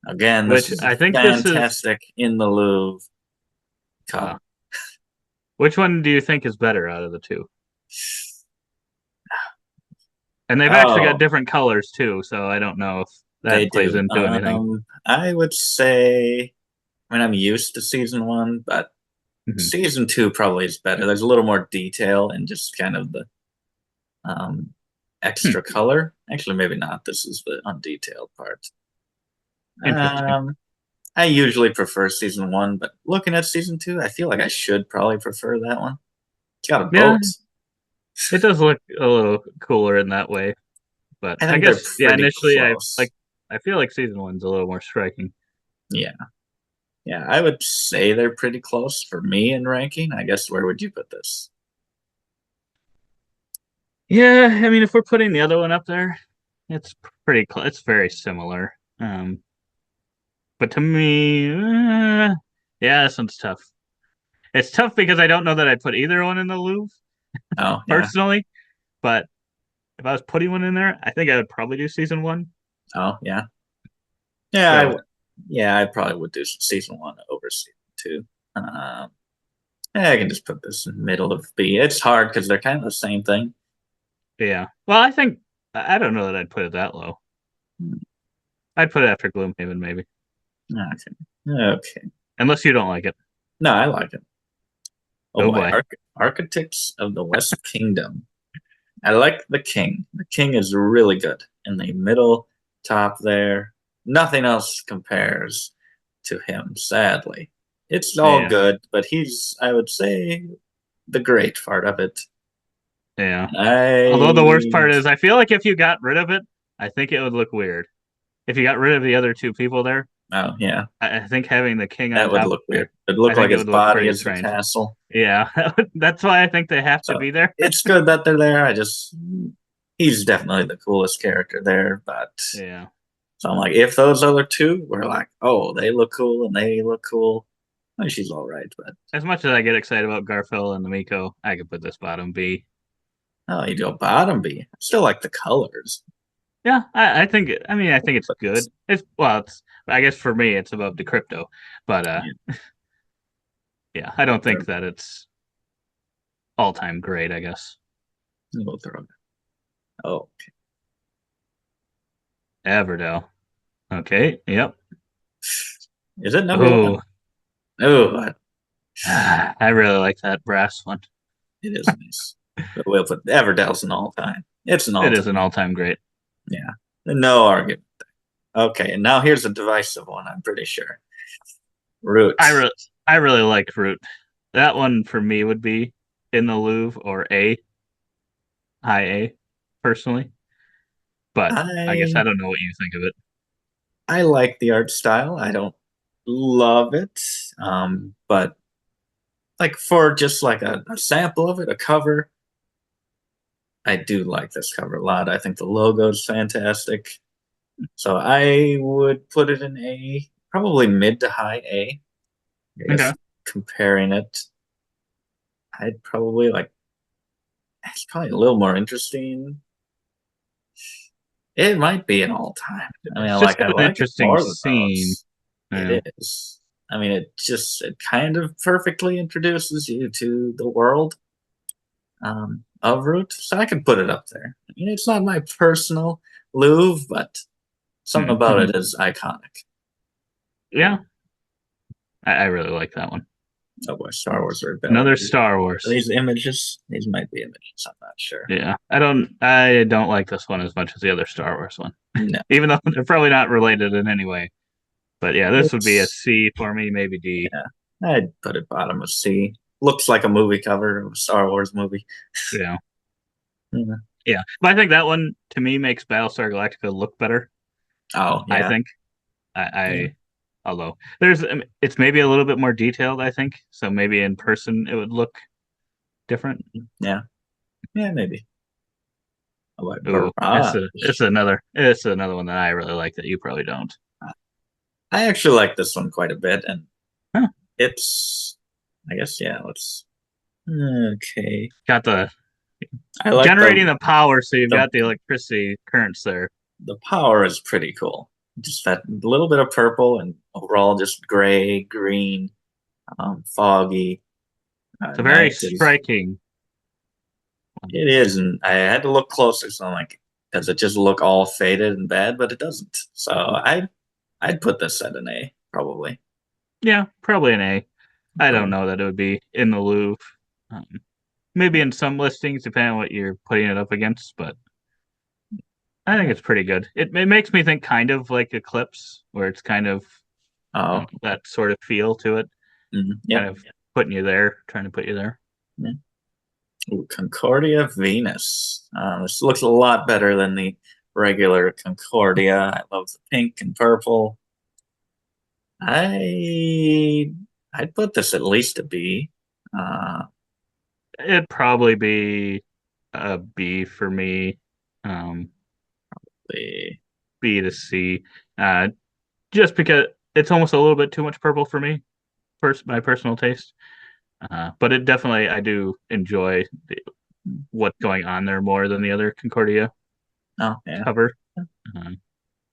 Again, which I think fantastic this is in the Louvre cover. Which one do you think is better out of the two? And they've actually got different colors too, so I don't know if that plays into anything. I would say, I mean, I'm used to season 1, but season 2 probably is better. There's a little more detail and just kind of the extra color. Actually, maybe not. This is the undetailed part. Interesting. I usually prefer season 1, but looking at season 2, I feel like I should probably prefer that one. It's got a boat. It does look a little cooler in that way, but I guess initially I feel like season 1's a little more striking. Yeah, I would say they're pretty close for me in ranking. I guess where would you put this? Yeah, I mean, if we're putting the other one up there, it's pretty close. It's very similar. But to me, this one's tough. It's tough because I don't know that I'd put either one in the Louvre. Personally, but if I was putting one in there, I think I would probably do season 1. Oh yeah, yeah, I probably would do season 1 over season 2. I can just put this in the middle of B. It's hard because they're kind of the same thing. Yeah. Well, I don't know that I'd put it that low. I'd put it after Gloomhaven, maybe. Okay. Unless you don't like it. No, I like it. Oh boy. Architects of the West Kingdom. I like the king. The king is really good. In the middle top there, nothing else compares to him, sadly. It's all good, but he's, I would say, the great part of it. Yeah. Although the worst part is, I feel like if you got rid of it, I think it would look weird. If you got rid of the other two people there. Oh, yeah. I think having the king on top would look weird. It'd look like his body is the castle. Yeah. That's why I think they have to be there. It's good that they're there. He's definitely the coolest character there, but yeah. So I'm like, if those other two were like, oh, they look cool and they look cool, well, she's all right. But as much as I get excited about Garfield and the Miko, I could put this bottom B. Oh, you go bottom B. I still like the colors. Yeah, I think it's good. I guess for me it's above Decrypto, but yeah, I don't think that it's all-time great, I guess. We'll throw it. Oh, Everdell. Okay, yep. is it number Oh, one? Oh, I really like that brass one. it is nice. But we'll put Everdell's an all time. It's an all It is an time. all-time great. Yeah, no argument. Okay, and now here's a divisive one. I'm pretty sure. Root. I really like Root. That one for me would be in the Louvre or high A, personally. But I guess I I don't know what you think of it. I like the art style. I don't love it, but like for just like a sample of it, a cover, I do like this cover a lot. I think the logo is fantastic. So I would put it in A, probably mid to high A. I Okay. guess comparing it, I'd probably like it's probably a little more interesting. It might be an all time. I mean, It's just I got an like it interesting more than scene. those. Yeah. It is. I mean, it kind of perfectly introduces you to the world of Root, so I can put it up there. I mean, it's not my personal Louvre, but something about Mhm. it is iconic. Yeah, I really like that one. Oh boy, Star Wars Rebellion. Another Star Are Wars. these images? These might be images. I'm not sure. Yeah, I don't like this one as much as the other Star Wars one, No, even though they're probably not related in any way. But yeah, this would be a it's C for me, maybe D. yeah. I'd put it bottom of C. Looks like a movie cover of a Star Wars movie. Yeah, Yeah. yeah. But I think that one to me makes Battlestar Galactica look better. Oh I yeah, think yeah, I although it's maybe a little bit more detailed. I think so. Maybe in person it would look different. yeah, yeah. Maybe. I like Ooh, it's Barrage. another one that I really like that you probably don't. I actually like this one quite a bit, and Huh. it's. I guess yeah. Let's. Okay. Got the I like generating the power, so you've the got the electricity currents there. the power is pretty cool. Just that little bit of purple and overall just gray, green, foggy. It's a very Night is striking one. it is, and I had to look closer. So I'm like, does it just look all faded and bad? But it doesn't. So I'd put this at an A probably. Yeah, probably an A. I don't Probably. know that it would be in the Louvre. Um, maybe in some listings, depending on what you're putting it up against, but I think it's pretty good. It makes me think kind of like Eclipse, where it's kind of Oh, that sort of feel to it, kind yep. of putting you there, trying to put you there. Yeah. Ooh, Concordia Venus. This looks a lot better than the regular Concordia. I love the pink and purple. I I'd put this at least a B. Uh, It'd probably be a B for me, um, the B to C, uh, just because it's almost a little bit too much purple for me, my personal taste. But it definitely, I do enjoy what's going on there more than the other Concordia oh yeah, cover. Um,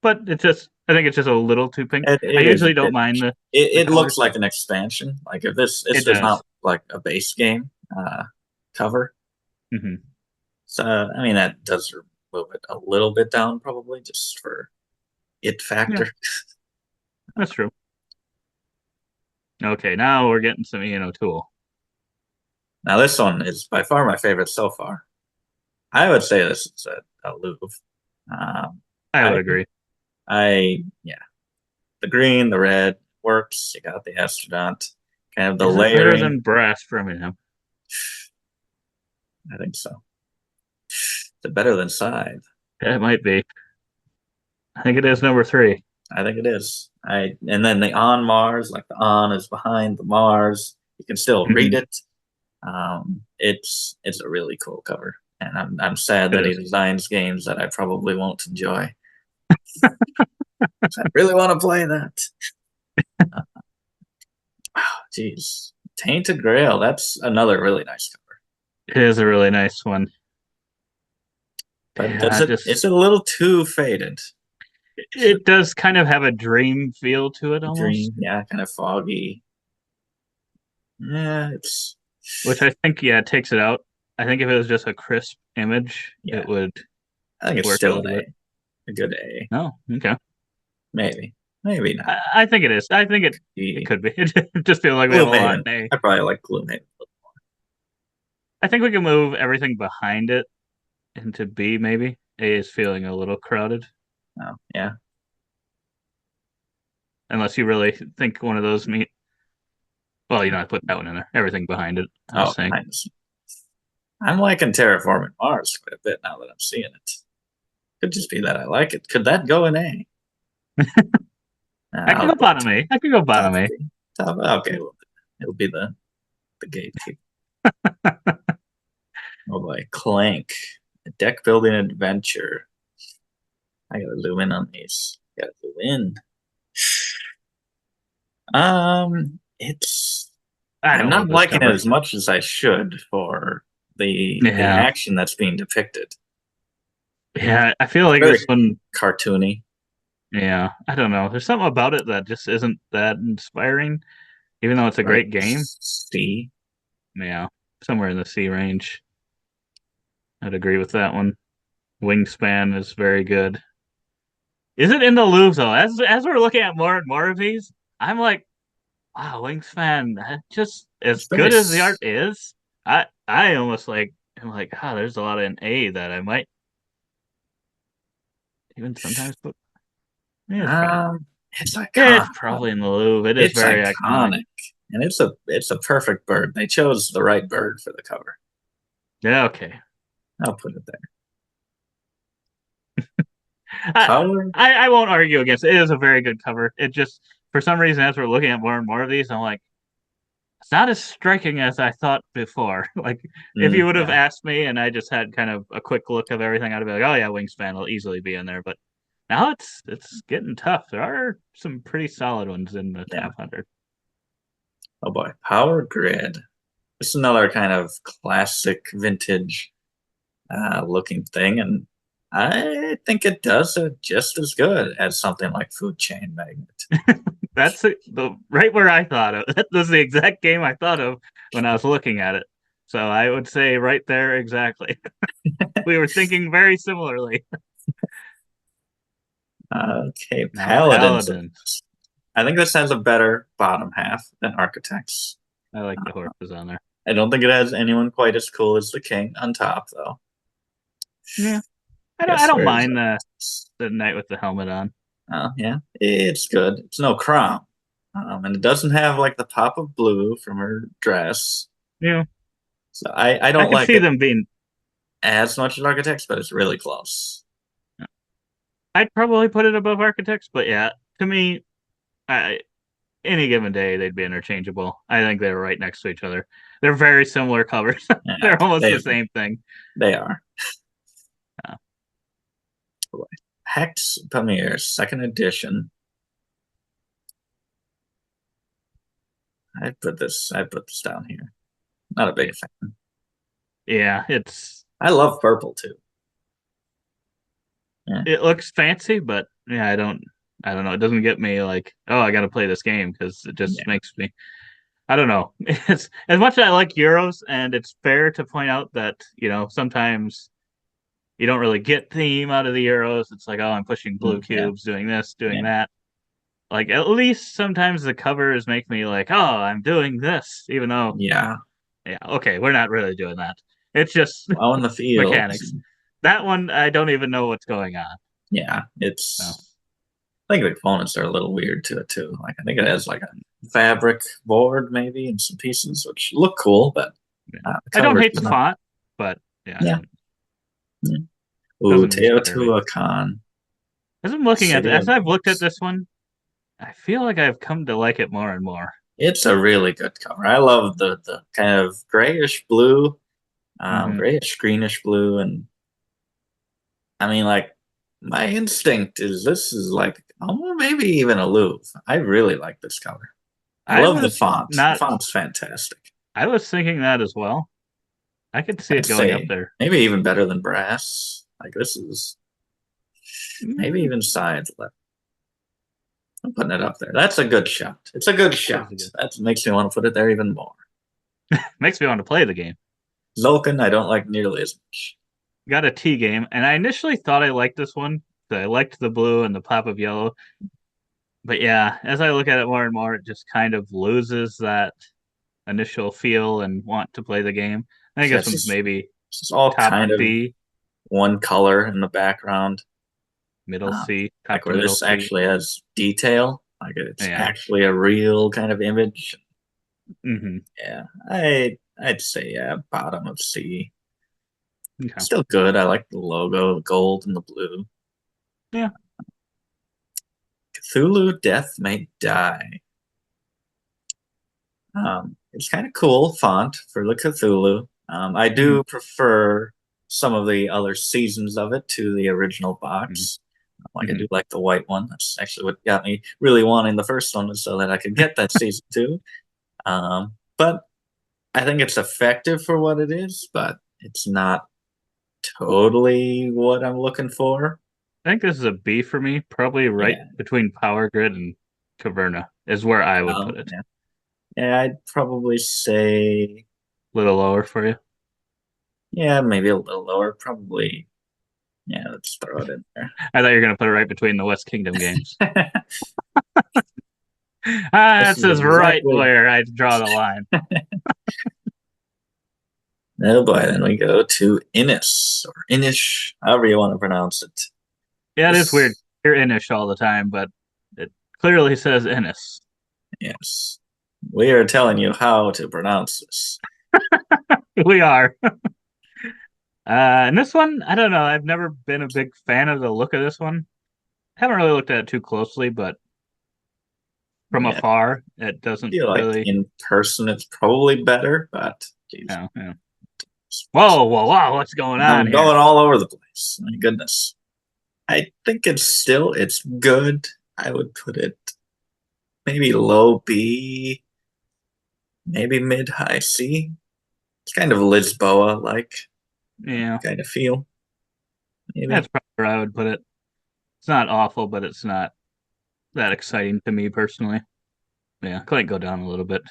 but I think it's just a little too pink. I it is a usually don't bit. mind the It colors. looks like an expansion. Like if this It does does. not like a base game cover. Hmm. So I mean that does move it a little bit down probably just for it Yeah, factor. that's true. Okay, now we're getting some Ian O'Toole. Now this one is by far my favorite so far. I would say this is a Louvre. I I would agree. yeah, the green, the red works. You got the astronaut, kind of the Is it better layering. than Brass Birmingham? I think so. It's better than Scythe. It might be. I think it is number three. I think it is. And then the on Mars, like the on is behind the Mars. You can still read Mhm. it. It's a really cool cover, and I'm sad It that he is. designs games that I probably won't enjoy. I really want to play that. Jeez, Tainted Grail. That's another really nice cover. It is a really nice one. But Yeah, it's a little too faded. it does kind of have a dream feel to it almost. Dream, yeah, kind of foggy. Yeah, it's which I think takes it out. I think if it was just a crisp image, yeah. it would I think it's work a still little an bit. A good A. No, okay. Maybe, maybe not. I think it is. I think it D. could be. It just feels like we have a lot Gloomhaven. in A. I probably like Gloomhaven. I think we can move everything behind it into B. Maybe A is feeling a little crowded, Oh, yeah. unless you really think one of those meet. Well, I put that one in there. Everything behind it. I was Oh, saying. I'm liking Terraforming Mars quite a bit now that I'm seeing it. Could just be that I like it. Could that go in A? I could I'll go put bottom A. I could go top bottom A. B. Top, okay, well, it'll be the gatekeeper. Oh boy, Clank, a deck building adventure. I gotta zoom in on these. Gotta zoom in. It's I I'm don't love not this liking it cover. as much as I should for the Yeah, action that's being depicted. yeah. I feel like Very this one. cartoony. Yeah, I don't know. There's something about it that just isn't that inspiring, even though it's a Right. great game. C. Yeah, somewhere in the C range. I'd agree with that one. Wingspan is very good. Is it in the Louvre though? As we're looking at more and more of these, I'm like, wow, Wingspan, just as It's very good as the art is, I almost I'm like, there's a lot in A that I might even sometimes put. Yeah, it's it's iconic. probably in the Louvre. It is It's very iconic. iconic. And it's a perfect bird. They chose the right bird for the cover. Yeah, okay. I'll put it there. I, Color? I won't argue against it. It is a very good cover. It just for some reason as we're looking at more and more of these, I'm like, it's not as striking as I thought before. Like if you would have Yeah. asked me and I just had kind of a quick look of everything, I'd be like, oh yeah, Wingspan will easily be in there. But now it's getting tough. There are some pretty solid ones in the Yeah. top 100. Oh boy. Power Grid. This is another kind of classic vintage looking thing. And I think it does it just as good as something like Food Chain Magnet. That's the right where I thought of. That was the exact game I thought of when I was looking at it. So I would say right there exactly. We were thinking very similarly. Okay, Now Paladins. Paladins. I think this has a better bottom half than Architects. I like the horses on there. I don't think it has anyone quite as cool as the King on top, though. Yeah. I Yes, don't where is mind it? the knight with the helmet on. Oh, yeah, it's good. It's no crown. And it doesn't have like the pop of blue from her dress. Yeah. So I I don't could like see it them being as much as Architects, but it's really close. I'd probably put it above architects, but yeah, to me, any given day they'd be interchangeable. I think they're right next to each other. They're very similar covers. Yeah, They're almost the same thing. They are. Yeah. Hex Premier, second edition. I put this down here. Not a big fan. Yeah, I love purple too. Yeah. It looks fancy, but yeah, I don't know. It doesn't get me like, oh, I got to play this game because it just makes me. I don't know. It's as much as I like Euros, and it's fair to point out that sometimes you don't really get theme out of the Euros. It's like, oh, I'm pushing blue cubes, doing this, doing that. Like at least sometimes the covers make me like, oh, I'm doing this, even though okay, we're not really doing that. It's just in the field mechanics. That one I don't even know what's going on. Yeah, it's. I think the components are a little weird to it too. Like I think it has like a fabric board maybe and some pieces which look cool, but I don't hate the font, but yeah. Ooh, Teotihuacan. As I'm looking at as I've looked at this one, I feel like I've come to like it more and more. It's a really good cover. I love the kind of grayish blue, grayish greenish blue, and I mean, like my instinct is this is like maybe even a Louvre. I really like this cover. I love the font. The font's fantastic. I was thinking that as well. I could see it going up there. Maybe even better than brass. Like this is maybe even side left. I'm putting it up there. That's a good shot. It's a good shot. That makes me want to put it there even more. Makes me want to play the game. Zolkin, I don't like nearly as much. Got a T game, and I initially thought I liked this one. I liked the blue and the pop of yellow. But yeah, as I look at it more and more, it just kind of loses that initial feel and want to play the game. I think Yeah, this one's maybe it's just all top kind of B, one color in the background. middle C, top Like to where middle this C. actually has detail. Like it's Yeah. actually a real kind of image. Mm-hmm. Yeah, I'd say bottom of C. Okay. Still good. I like the logo, the gold and the blue. Yeah. Cthulhu Death May Die. It's kind of cool font for the Cthulhu. I do prefer some of the other seasons of it to the original box. Like I do like the white one. That's actually what got me really wanting the first one, so that I could get that season two. But I think it's effective for what it is, but it's not totally what I'm looking for. I think this is a B for me, probably right Yeah. between Power Grid and Caverna is where I would put it. Yeah. Yeah, I'd probably say, A little lower for you. yeah, maybe a little lower. Probably, yeah, let's throw it in there. I thought you were going to put it right between the West Kingdom games. This This is is right exactly. where I draw the line. Oh boy, then we go to Innis or Inish, however you want to pronounce it. Yeah, it is weird. You're Inish all the time, but it clearly says Innis. Yes. We are telling you how to pronounce this. We are. And this one, I don't know. I've never been a big fan of the look of this one. Haven't really looked at it too closely, but from Yeah, afar, it I doesn't feel like really. in person it's probably better, but geez. Yeah. Whoa, what's going on I'm here? going all over the place. My goodness. I think it's good. I would put it maybe low B, maybe mid high C. It's kind of Lisboa like Yeah, kind of feel. Maybe. that's probably where I would put it. It's not awful, but it's not that exciting to me personally. Yeah, might go down a little bit.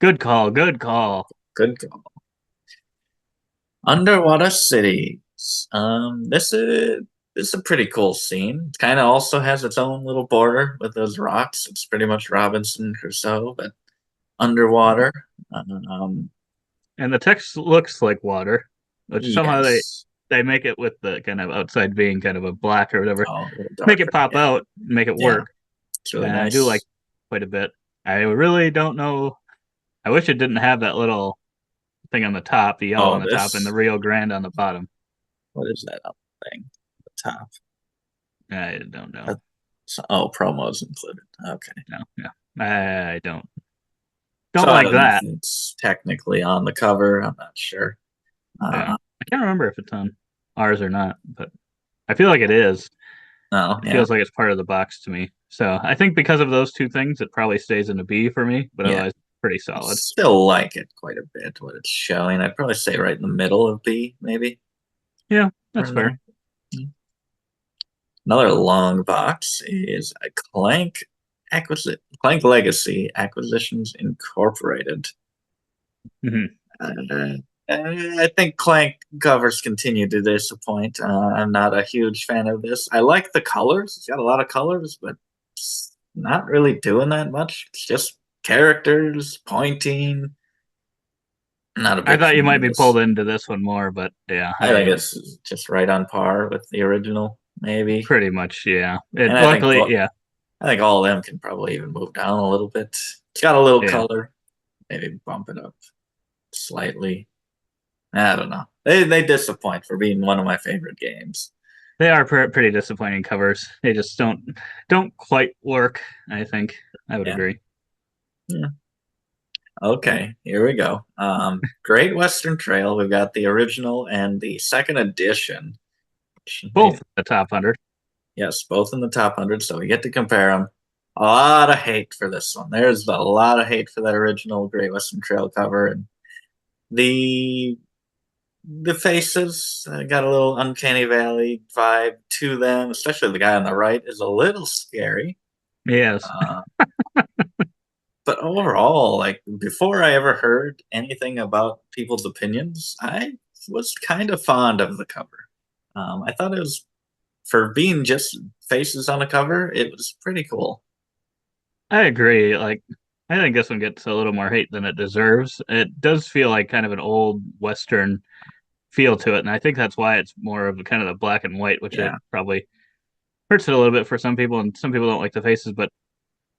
Good call. Good call. Good call. Underwater cities. This is a pretty cool scene. It kind of also has its own little border with those rocks. It's pretty much Robinson Crusoe, but underwater. And the text looks like water, which somehow Yes. they make it with the kind of outside being kind of a black or whatever. Oh, a little darker. Make it pop Yeah. out, make it Yeah. work. It's really And nice. I do like quite a bit. I really don't know. I wish it didn't have that little thing on the top, the yellow on the top, and the Rio Grande on the bottom. What is that thing? The top. I don't know. Promos included. Okay. No. I don't So like I don't know that. if it's technically on the cover. I'm not sure. Yeah. I can't remember if it's on ours or not, but I feel like it is. No, It feels like it's part of the box to me. So I think because of those two things, it probably stays in a B for me, but Yeah. otherwise pretty solid. Still like it quite a bit, what it's showing. I'd probably say right in the middle of B, maybe. Yeah, that's fair. Another long box is a Clank Legacy Acquisitions Incorporated. Mm-hmm. I think Clank covers continue to disappoint. I'm not a huge fan of this. I like the colors. It's got a lot of colors, but it's not really doing that much. It's just characters pointing. Not a big I thought you fan might of be this. pulled into this one more, but yeah, I think it's just right on par with the original, maybe. pretty much, yeah. I Yeah. think all of them can probably even move down a little bit. It's got a little Yeah. color. Maybe bump it up slightly. I don't know. They disappoint for being one of my favorite games. They are pretty disappointing covers. They just don't quite work. I think I would agree. Yeah. Okay, here we go. Great Western Trail. We've got the original and the second edition. Both the top 100. Yes, both in the top 100. So we get to compare them. A lot of hate for this one. There's a lot of hate for that original Great Western Trail cover, and the faces got a little Uncanny Valley vibe to them. Especially the guy on the right is a little scary. Yes. But overall, like before I ever heard anything about people's opinions, I was kind of fond of the cover. I thought it was, for being just faces on a cover, it was pretty cool. I agree. Like, I think this one gets a little more hate than it deserves. It does feel like kind of an old Western feel to it, and I think that's why it's more of kind of the black and white, which it Yeah, probably hurts it a little bit for some people, and some people don't like the faces. But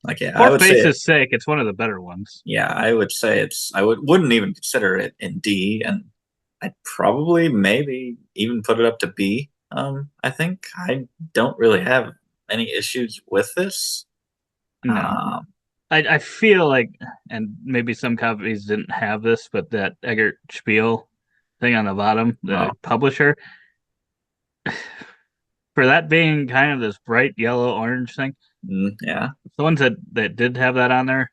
like yeah, I for would say it. faces' sake, it's one of the better ones. Yeah, I would say it's. I wouldn't even consider it in D, and I'd probably maybe even put it up to B. I think I don't really have any issues with this. No, Um, I feel like, and maybe some copies didn't have this, but that Eggert Spiel thing on the bottom, the well, publisher, for that being kind of this bright yellow orange thing, yeah, the ones that did have that on there,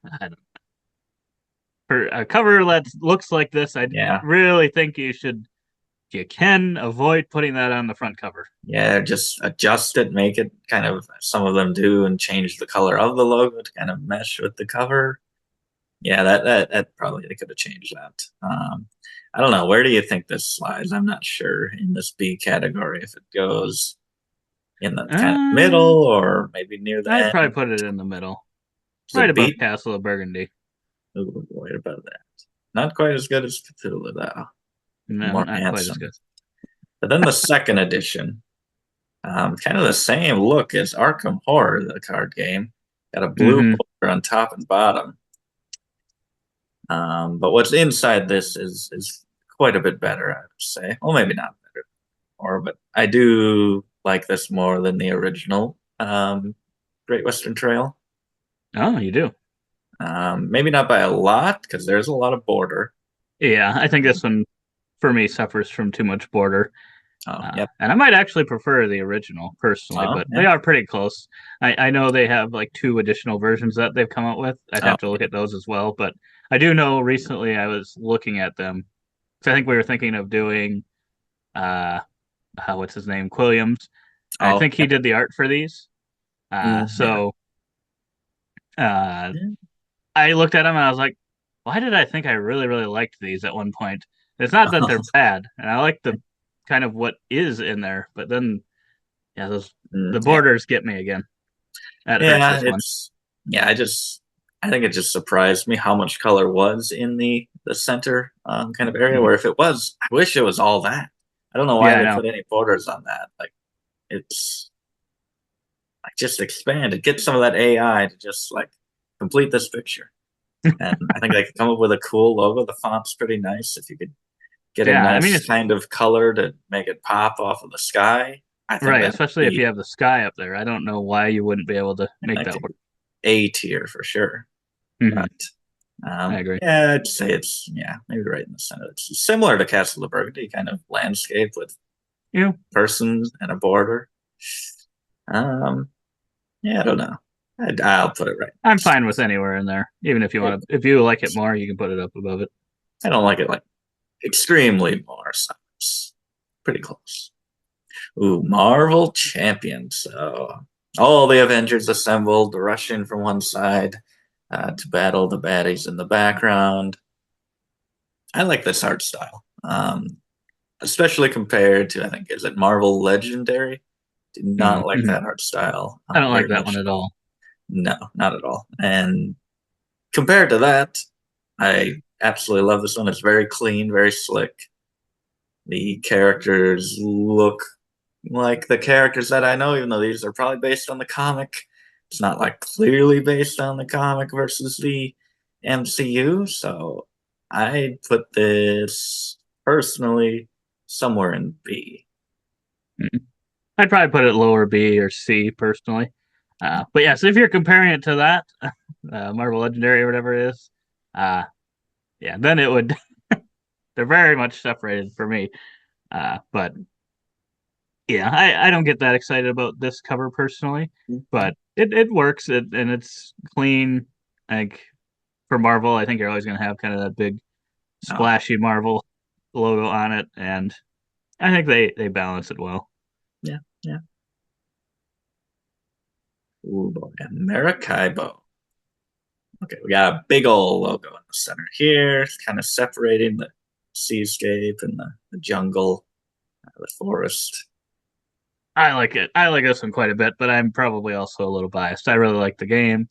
for a cover that looks like this, I yeah, really think you can avoid putting that on the front cover. yeah. Just adjust it, make it kind of. Some of them do, and change the color of the logo to kind of mesh with the cover. Yeah, that probably they could have changed that. I don't know. Where do you think this slides? I'm not sure in this B category if it goes in the kind of Uh, middle or maybe near the I'd probably end. put it in the middle, Does right it above beat? Castle of Burgundy. Ooh, wait about that. Not quite as good as Cthulhu, though. No, More not quite as handsome. good. But then the second edition, kind of the same look as Arkham Horror, the card game. Got a blue Hmm. border on top and bottom. But what's inside this is quite a bit better, I would say. Well, maybe not better, more, but I do like this more than the original Great Western Trail. Oh, you do. Maybe not by a lot because there's a lot of border. Yeah, I think this one for me suffers from too much border. Oh, yep. And I might actually prefer the original personally, Oh, but they yeah. are pretty close. I know they have like two additional versions that they've come out with. I'd Oh, have to look at those as well, but I do know recently I was looking at them. So I think we were thinking of doing uh, what's his name, Quilliams. I oh, think he yep. did the art for these. Yeah. So uh, I looked at them and I was like, why did I think I really, really liked these at one point? It's not that they're bad, and I like the kind of what is in there, but then yeah, those the Yeah. borders get me again. That hurts Yeah, this one. yeah, I think it just surprised me how much color was in the center kind of area. Mhm. Where if it was, I wish it was all that. I don't know why Yeah, I they know. put any borders on that. Like it's like just expand it, get some of that AI to just like complete this picture. And I think they could come up with a cool logo. The font's pretty nice. If you could get a Yeah, I mean nice it's kind of color to make it pop off of the sky, I think right, that would especially if be you have the sky up there. I don't know why you wouldn't be able to make like that work. A tier for sure. Hmm. But I agree. yeah, I'd say it's yeah, maybe right in the center. It's similar to Castle of Burgundy, kind of landscape with You know, persons and a border. Um, yeah, I don't know. I'll put it right. I'm fine with anywhere in there. Even if you Yeah, want to, if you like it more, you can put it up above it. I don't like it like extremely more, so it's pretty close. Ooh, Marvel Champions. So all the Avengers assembled, rushing from one side to battle the baddies in the background. I like this art style. Especially compared to I think is it Marvel Legendary. Did not like Mm-hmm. that art style I don't like very that one much at at all. all. No, not at all. And compared to that, I absolutely love this one. It's very clean, very slick. The characters look like the characters that I know, even though these are probably based on the comic. It's not like clearly based on the comic versus the MCU. So I put this personally somewhere in B. Mm. I'd probably put it lower B or C personally. But yeah, so if you're comparing it to that, Marvel Legendary or whatever it is, uh, yeah, then it would. They're very much separated for me. But yeah, I don't get that excited about this cover personally, but it works. And it's clean. Like for Marvel, I think you're always going to have kind of that big Oh, splashy Marvel logo on it, and I think they balance it well. yeah, yeah. Ooh boy, Maracaibo. Okay, we got a big old logo in the center here, kind of separating the seascape and the jungle, the forest. I like it. I like this one quite a bit, but I'm probably also a little biased. I really like the game.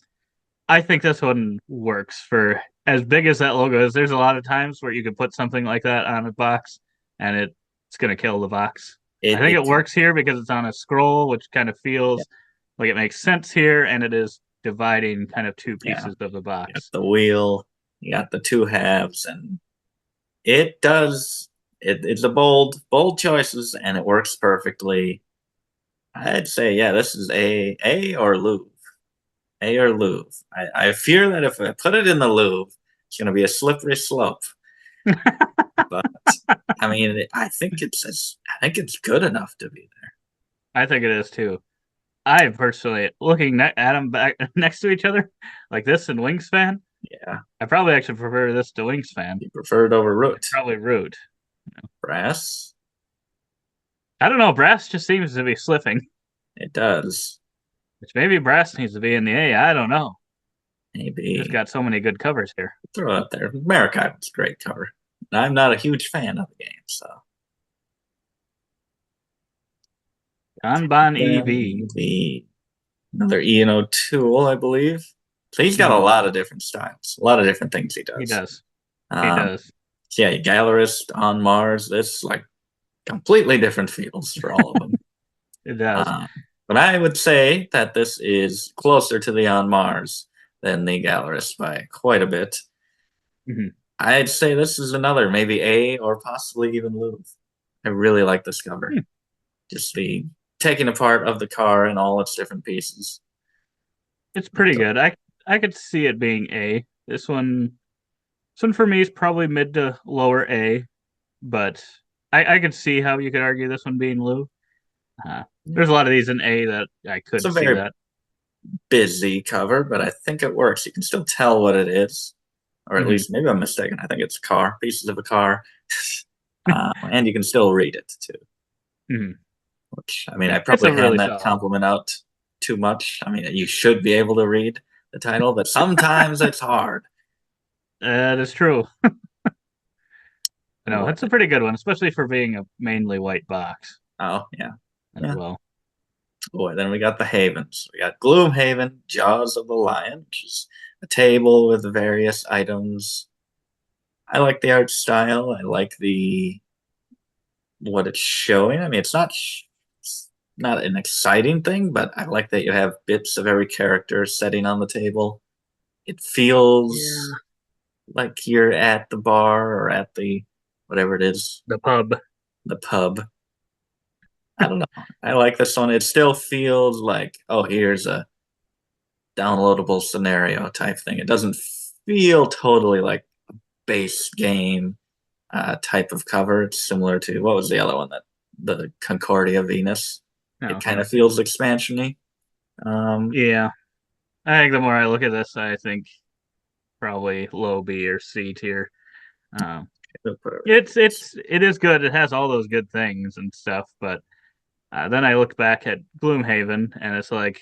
I think this one works for as big as that logo is. There's a lot of times where you could put something like that on a box and it's going to kill the box. I think It it can, works here because it's on a scroll, which kind of yeah, feels like it makes sense here, and it is dividing kind of two yeah. pieces of the You got box. the wheel, you got the two halves, and it does. It's a bold choices, and it works perfectly. I'd say, yeah, this is A or Louvre. A or Louvre. I fear that if I put it in the Louvre, it's going to be a slippery slope. But I mean, I think it's good enough to be there. I think it is too. I personally, looking at them back next to each other, like this and Wingspan, Yeah, I probably actually prefer this to Wingspan. you prefer it over Root. Probably Root. Brass. I don't know. Brass just seems to be slipping, It does. which maybe Brass needs to be in the A. I don't know. Just Maybe got so many good covers here. throw it up there. Maracaibo's a great cover. I'm not a huge fan of the game, so. Kanban EV. Then another E&O tool, I believe. So he's got a lot of different styles, a lot of different things he He does. does. He does. Yeah, Gallerist on Mars. This like completely different feels for all of them. It does. But I would say that this is closer to the On Mars than the Gallerist by quite a bit. Mhm. I'd say this is another, maybe A or possibly even Louvre. I really like this cover. Just the taking apart of the car and all its different pieces. It's pretty good. I could see it being A. This one for me is probably mid to lower A, but I could see how you could argue this one being Lou. There's a lot of these in A that I It's could a see very that. busy cover, but I think it works. You can still tell what it is, or at Mhm. least maybe I'm mistaken. I think it's a car, pieces of a car, and you can still read it too. Mhm. Which I mean, I It's probably a hand really that solid. compliment out too much. I mean, you should be able to read the title, but sometimes it's hard. That is true. Oh No, boy. it's a pretty good one, especially for being a mainly white box Oh yeah, as yeah. well. Boy, then we got the Havens. We got Gloomhaven, Jaws of the Lion, which is a table with various items. I like the art style. I like the what it's showing. I mean, it's not an exciting thing, but I like that you have bits of every character setting on the table. It feels Yeah. like you're at the bar or at the whatever it is, The pub. the pub. I don't know. I like this one. It still feels like, oh, here's a downloadable scenario type thing. It doesn't feel totally like a base game type of cover. It's similar to what was the other one that the Concordia Venus. It kind Okay. of feels expansiony. Yeah. I think the more I look at this, I think probably low B or C tier. Um, it is good. It has all those good things and stuff, but then I look back at Gloomhaven, and it's like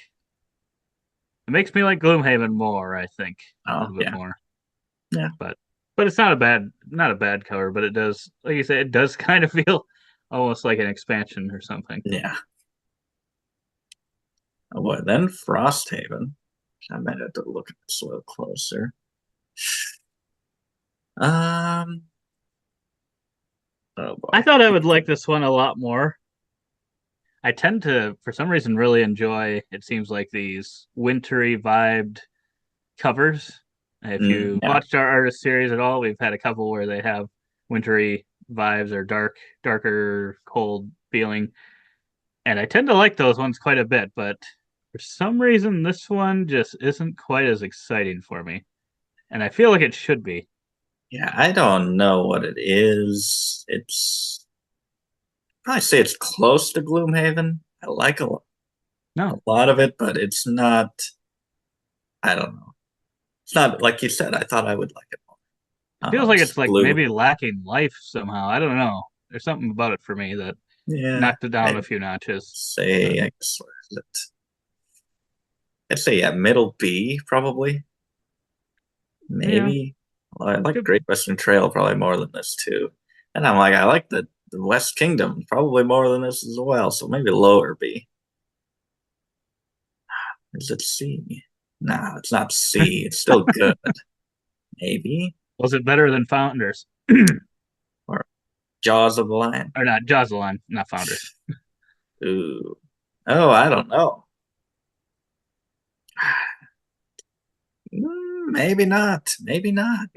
it makes me like Gloomhaven more. I think a oh little bit yeah, more, yeah, but it's not a bad cover. But it does, like you said, it does kind of feel almost like an expansion or something. yeah. Oh boy, then Frosthaven. I might have to look at this a little closer. Um, oh I boy, thought I would like this one a lot more. I tend to, for some reason, really enjoy. It seems like these wintry vibed covers. If you yeah, watched our artist series at all, we've had a couple where they have wintry vibes or darker, cold feeling, and I tend to like those ones quite a bit. But for some reason, this one just isn't quite as exciting for me, and I feel like it should be. yeah. I don't know what it is. It's probably say it's close to Gloomhaven. I like a No, lot of it, but it's not. I don't know. It's not like you said. I thought I would like it more. it feels like it's like Blue. maybe lacking life somehow. I don't know. There's something about it for me that Yeah, knocked it down a I'd few notches. say. But I guess where is it? I'd say yeah, middle B probably. maybe. Well, I like Good. Great Western Trail probably more than this too. And I'm like, I like the West Kingdom probably more than this as well. So maybe lower B. Is it C? No, it's not C. It's still good. Maybe. Was it better than Founders? Or Jaws of the Lion. Or not, Jaws of the Lion, not Founders. Ooh. Oh, I don't know. Maybe not. Maybe not.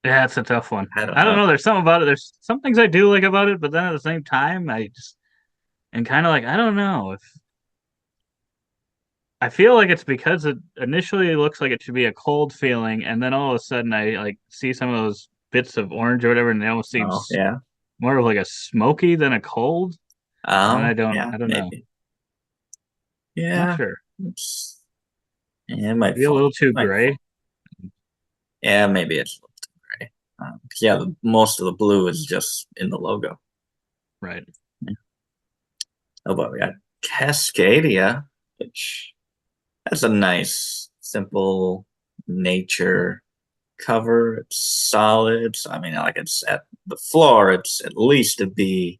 Yeah, it's a tough one. I don't I don't know. know. There's something about it. There's some things I do like about it, but then at the same time, I just and kind of like I don't know if I feel like it's because it initially looks like it should be a cold feeling, and then all of a sudden I like see some of those bits of orange or whatever, and it almost Oh, seems yeah. more of like a smoky than a cold. And Oh, I don't, yeah, I don't know. maybe. Not Yeah. sure. Yeah, it might Maybe a fall. little too Might gray. fall. Yeah, maybe it's a little too gray. 'Cause yeah, most of the blue is just in the logo. Right. Yeah. Oh, but we got Cascadia, which has a nice, simple nature cover. It's solid. So, I mean, like it's at the floor, it's at least a B.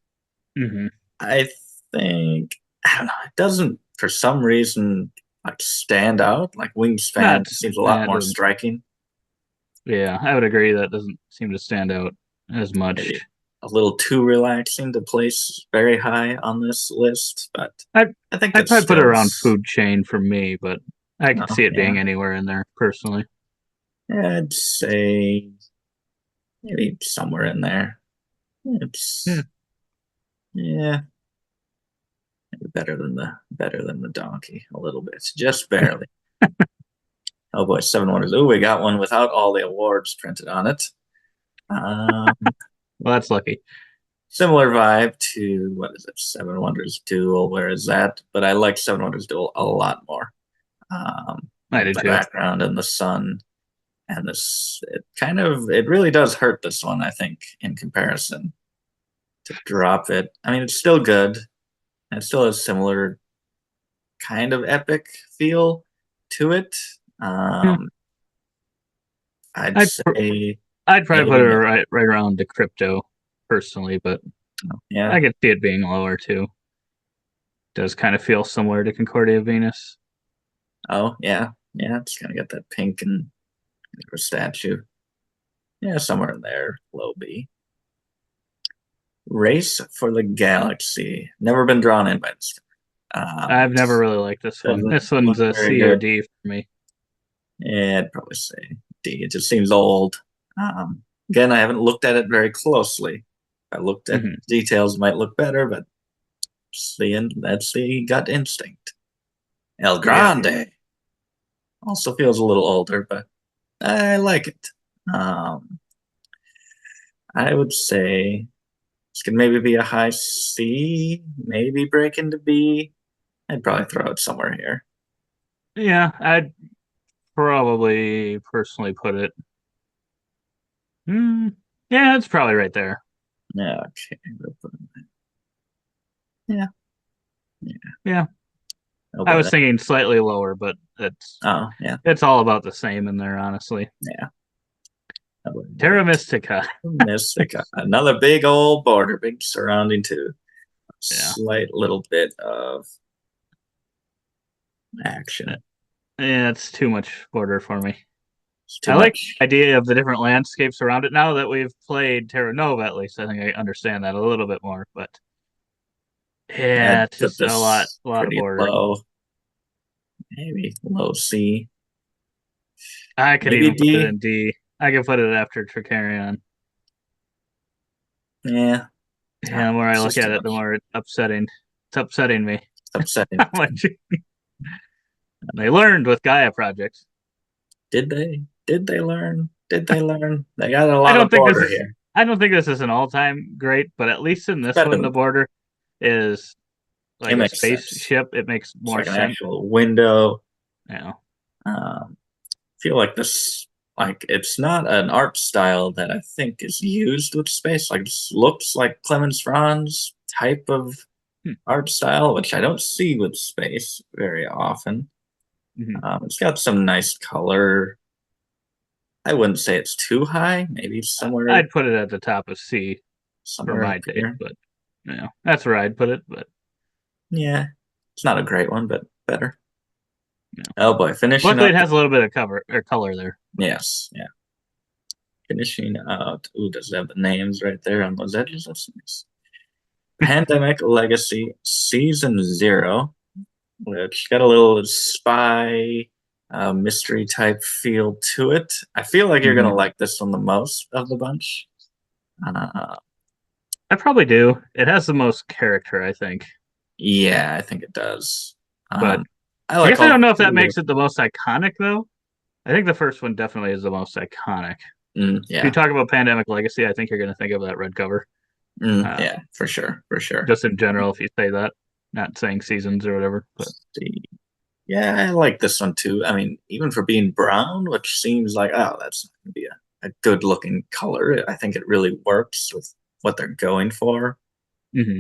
Hmm. I think I don't know. It doesn't for some reason like stand out. Like Wingspan Not. seems a Nah, lot it more doesn't. striking. Yeah, I would agree that doesn't seem to stand out as much. Maybe a little too relaxing to place very high on this list, but I'd I think I'd it's probably put it still. around food chain for me, but I could Oh, see it yeah. being anywhere in there personally. Yeah, I'd say maybe somewhere in there. Yeah. It's yeah, maybe better than the donkey a little bit, just barely. Oh boy, Seven Wonders. Oh, we got one without all the awards printed on it. Um, Well, that's lucky. Similar vibe to what is it, Seven Wonders Duel? Where is that? But I like Seven Wonders Duel a lot more. I did The too. background and the sun and this, it really does hurt this one, I think, in comparison to drop it. I mean, it's still good. And it still has similar kind of epic feel to it. Yeah. Um, I'd I'd say I'd probably put maybe it mid. right around the crypto personally, but Yeah. I could see it being lower too. Does kind of feel similar to Concordia Venus. Oh, yeah. Yeah. It's gonna get that pink and a statue. Yeah, somewhere in there, low B. Race for the Galaxy. Never been drawn in by this. I've never really liked this one. Doesn't This one's look a very C or good. D for me. Yeah, I'd probably say D. It just seems old. Again, I haven't looked at it very closely. If I looked at Hmm. details, it might look better, but that's the gut instinct. El Yeah. Grande also feels a little older, but I like it. Um, I would say this could maybe be a high C, maybe break into B. I'd probably throw it somewhere here. Yeah, I'd probably personally put it. Hmm, yeah, it's probably right there. Yeah, okay. Yeah, yeah. Yeah, Oh I boy. was thinking slightly lower, but Oh yeah, it's all about the same in there, honestly. yeah. Oh, boy. Terra Mystica. Mystica. Another big old border, big surrounding too. Yeah. Slight little bit of action. Yeah, it's too much border for me. It's too I like much. the idea of the different landscapes around it. Now that we've played Terra Nova, at least I think I understand that a little bit more. But I'd yeah, it's put just this a lot of pretty border. low. Maybe low C. I could Maybe even put it D. in D. I could put it after Tricarion. Yeah. Yeah, the more I It's look just at too it, the much. more it's upsetting. It's upsetting me. It's upsetting. How much they learned with Gaia projects. Did they? Did they learn? Did they learn? They got a I lot don't of think this border is. here. I don't think this is an all-time great, but at least in It's this better one, than the border is it like a makes sense. spaceship. It makes It's more like an sense. actual window. You know. Um, feel like this, like it's not an art style that I think is used with space. Like this looks like Clemens Franz type of Hmm. art style, which I don't see with space very often. It's got some nice color. I wouldn't say it's too high. Maybe somewhere I'd put it at the top of C for right my taste, there. but that's where I'd put it. But Yeah, it's not a great one, but better. you know, Oh boy, finishing luckily up. it has a little bit of cover or color there. Yes, yeah. Finishing out. Ooh, does it have the names right there on those edges? That's nice. Pandemic Legacy Season 0, which got a little spy mystery type feel to it. I feel like you're gonna like this one the most of the bunch. I probably do. It has the most character, I think. Yeah, I think it does. But I I like guess I all don't know if that three. makes it the most iconic, though. I think the first one definitely is the most iconic. If you Yeah, talk about Pandemic Legacy, I think you're going to think of that red cover. yeah, for sure, for sure. Just in general, if you say that, not saying seasons or whatever. But Yeah, I like this one too. I mean, even for being brown, which seems like, oh, that's not going to be a good looking color. I think it really works with what they're going for. mm-hmm.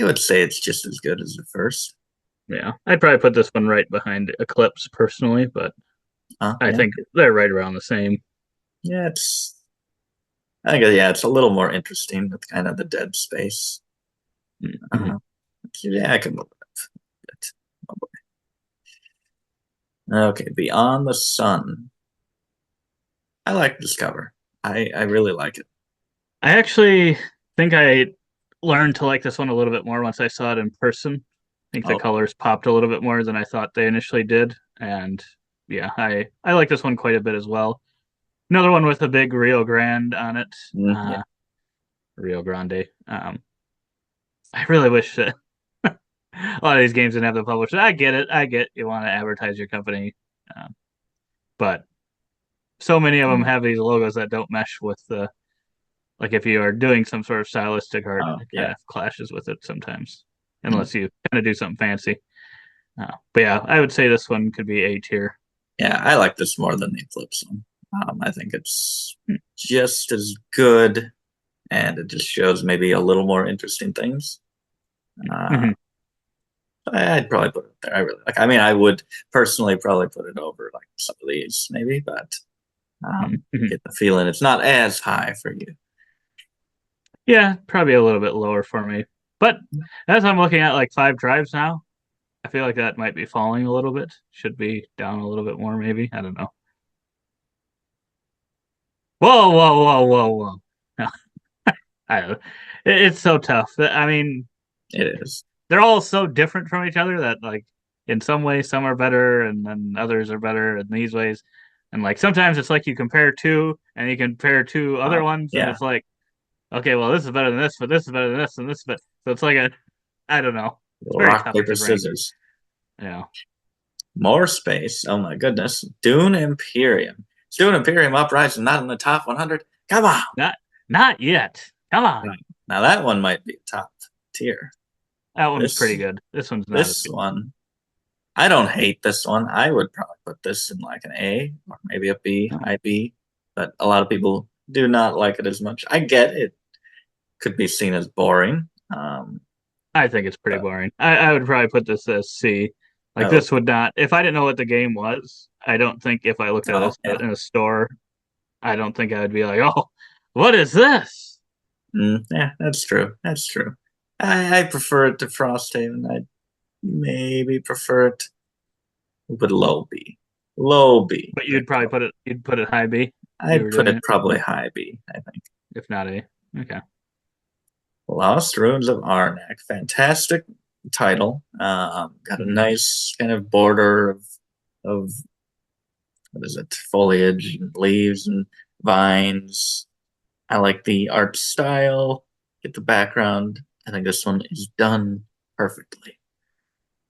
I would say it's just as good as the first. Yeah, I'd probably put this one right behind Eclipse personally, but I Yeah, think they're right around the same. yeah, I think, yeah, it's a little more interesting with kind of the dead space. Mm-hmm. Yeah, I can move it. Oh, okay, Beyond the Sun. I like this cover. I really like it. I actually think I learned to like this one a little bit more once I saw it in person. I think the Oh, colors popped a little bit more than I thought they initially did, and yeah, I like this one quite a bit as well. Another one with a big Rio Grande on it. yeah. Rio Grande. I really wish that a lot of these games didn't have the publisher. I get it. I get you want to advertise your company, but so many of them have these logos that don't mesh with the like if you are doing some sort of stylistic art, Oh, it kind yeah. of clashes with it sometimes, unless you kind of do something fancy. But yeah, I would say this one could be A tier. Yeah, I like this more than the Eclipse one. I think it's just as good, and it just shows maybe a little more interesting things. Uh, Mm-hmm. I'd probably put it there. I really like. I mean, I would personally probably put it over like some of these, maybe, but Mm-hmm. get the feeling it's not as high for you. Yeah, probably a little bit lower for me. But as I'm looking at like 5 drives now, I feel like that might be falling a little bit. Should be down a little bit more, maybe. I don't know. Whoa, whoa, whoa, whoa, whoa. No, I don't know. It's so tough. I mean, It is. they're all so different from each other that like in some ways some are better and then others are better in these ways. And like sometimes it's like you compare two and you compare two other ones and Yeah. it's like, okay, well this is better than this, but this is better than this and this, but so it's like a I don't know. It's very Rock, tough paper, to rank. scissors. Yeah. More space. Oh my goodness. Dune Imperium. Is Dune Imperium Uprising not in the top 100? Come on. Not yet. Come on. Right. Now that one might be top tier. That one's pretty This good. This one's not as this good. one, I don't hate this one. I would probably put this in like an A or maybe a B, high B. But a lot of people do not like it as much. I get it. Could be seen as boring. I think it's pretty But, boring. I would probably put this as C. Like oh, this would not if I didn't know what the game was, I don't think if I looked at oh this yeah. in a store, I don't think I would be like, oh, what is this? Yeah, that's true. That's true. I prefer it to Frosthaven. I maybe prefer it with low B. Low B. But you'd put it high B if you I'd were put doing it it, probably high B, I think. if not A. Okay. Lost Ruins of Arnak. Fantastic title. Got a nice kind of border of what is it? Foliage and leaves and vines. I like the art style. Get the background. I think this one is done perfectly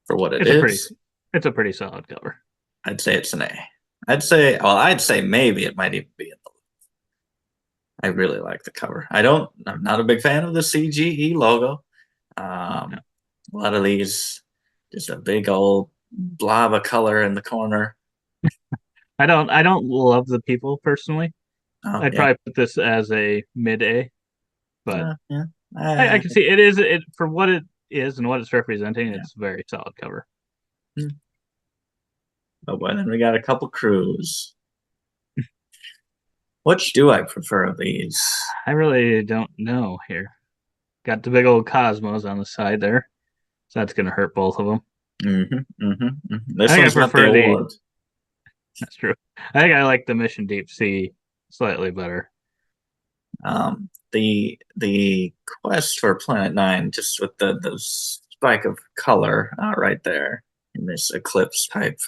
for what it It's a pretty is. it's a pretty solid cover. I'd say it's an A. I'd say maybe it might even be in the. I really like the cover. I'm not a big fan of the CGE logo. No. A lot of these, just a big old blob of color in the corner. I don't love the people personally. Oh I'd yeah, probably put this as a mid A, but yeah. I can see it for what it is and what it's representing, it's a very solid cover. Oh boy, then we got a couple crews. Which do I prefer of these? I really don't know here. Got the big old Cosmos on the side there, so that's gonna hurt both of them. This I think I one's got the prefer the. award. That's true. I think I like the Mission Deep Sea slightly better. The quest for Planet Nine, just with the spike of color right there in this eclipse type,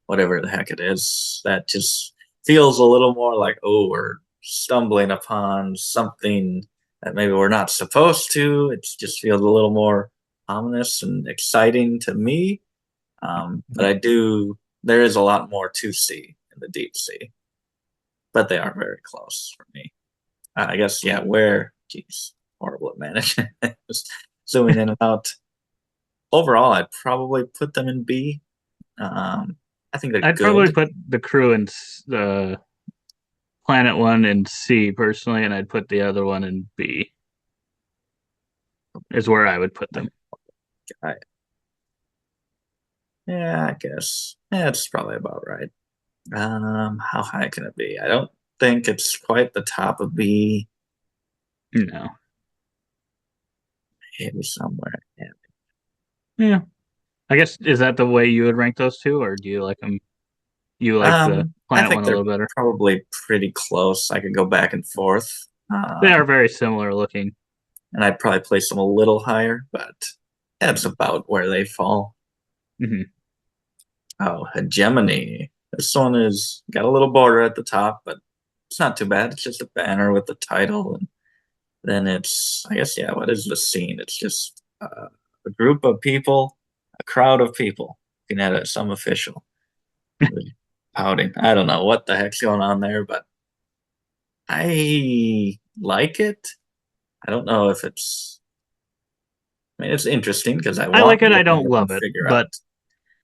whatever the heck it is, that just feels a little more like, oh, we're stumbling upon something that maybe we're not supposed to. It just feels a little more ominous and exciting to me. But there is a lot more to see in the deep sea, but they are very close for me. I guess, yeah, geez, horrible at management. Just zooming in and out. Overall, I'd probably put them in B. I think they're I'd good. probably put the crew in the Planet one in C personally, and I'd put the other one in B. Is where I would put them. Yeah, I guess. Yeah, it's probably about right. How high can it be? I don't think it's quite the top of B. No. Maybe somewhere. Yeah. Yeah. I guess is that the way you would rank those two, or do you like them? You like the I Planet think one a they're little better? probably pretty close. I could go back and forth. They are very similar looking. And I'd probably place them a little higher, but that's about where they fall. Mm-hmm. Oh, hegemony. This one is got a little border at the top, but it's not too bad. It's just a banner with the title, and then it's, I guess, yeah. What is the scene? It's just a group of people, a crowd of people looking at it. Some official pouting. I don't know what the heck's going on there, but I like it. I don't know if it's. I mean, it's interesting because I like want it. I more don't to love it, figure but out.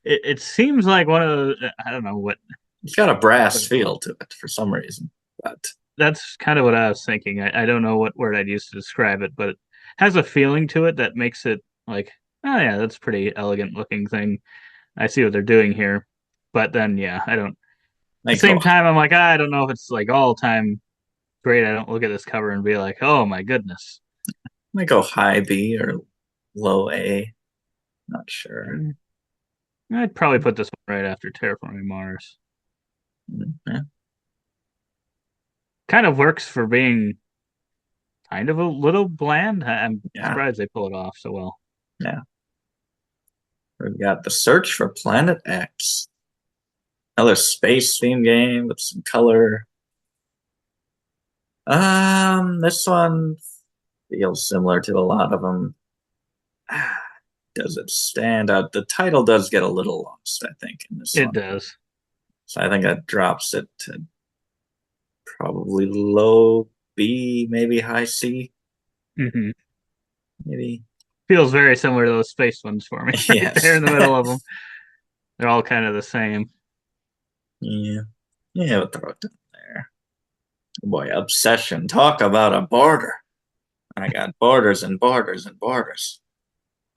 it seems like one of the, I don't know what. It's got a brass feel to it for some reason, but That's kind of what I was thinking. I don't know what word I'd use to describe it, but it has a feeling to it that makes it like, oh yeah, that's a pretty elegant looking thing. I see what they're doing here. But then yeah, I don't. At the same time, I'm like, I don't know if it's like all time great. I don't look at this cover and be like, oh my goodness. might go high B or low A. Not sure. I'd probably put this one right after Terraforming Mars. Yeah. Kind of works for being kind of a little bland. I'm Yeah. surprised they pull it off so well. Yeah. We've got The Search for Planet X. Another space theme game with some color. This one feels similar to a lot of them. Does it stand out? The title does get a little lost, I think, in this one. It does. So I think that drops it to probably low B, maybe high C. Mm-hmm. Maybe. Feels very similar to those space ones for me. Right Yes. there in the middle of them. They're all kind of the same. Yeah. Yeah, we'll throw it down there. Boy, Obsession. Talk about a border. I got borders and borders and borders.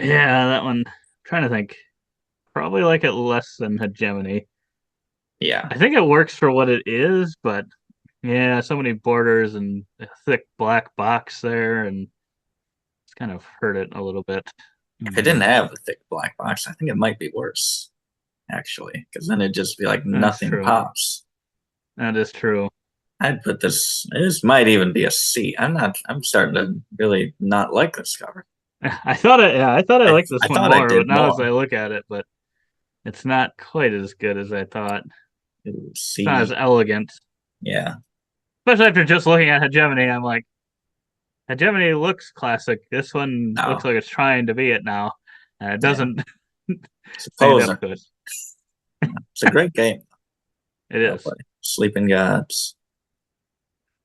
Yeah, that one. I'm trying to think. Probably like it less than Hegemony. Yeah. I think it works for what it is, but yeah, so many borders and a thick black box there, and it's kind of hurt it a little bit. If it didn't have a thick black box, I think it might be worse, actually, because then it'd just be like nothing true. pops. That is true. I'd put this. This might even be a C. I'm starting to really not like this cover. I thought I liked this one more, but now as I look at it, but it's not quite as good as I thought. C. It's not as elegant. Yeah. Especially after just looking at Hegemony, I'm like, Hegemony looks classic. This one looks like it's trying to be it now. And it doesn't stand up to it. It's a great game. It is. Sleeping Gods.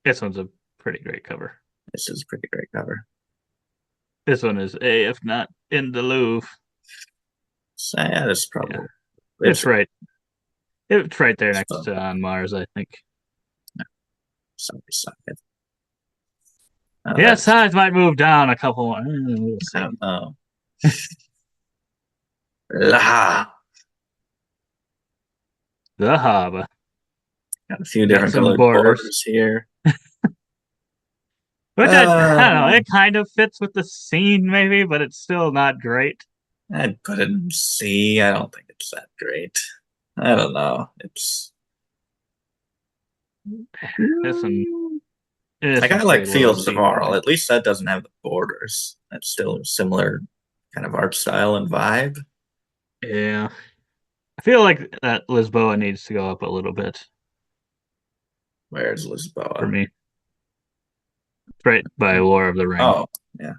This one's a pretty great cover. This is a pretty great cover. This one is A, if not in the Louvre. So, yeah, this is probably. Yeah. It's right. It's right there next to On Mars, I think. Side. Yeah, size might move down a couple more. We'll see. I don't know. La. The hub. Got a few Got different some colored borders. borders here. Which I don't know. It kind of fits with the scene, maybe, but it's still not great. I'd put it in C. I don't think it's that great. I don't know. I kind of like Fields of Arl. At least that doesn't have the borders. That's still a similar kind of art style and vibe. Yeah. I feel like that Lisboa needs to go up a little bit Where's Lisboa? for me. It's right by War of the Ring. Oh, yeah.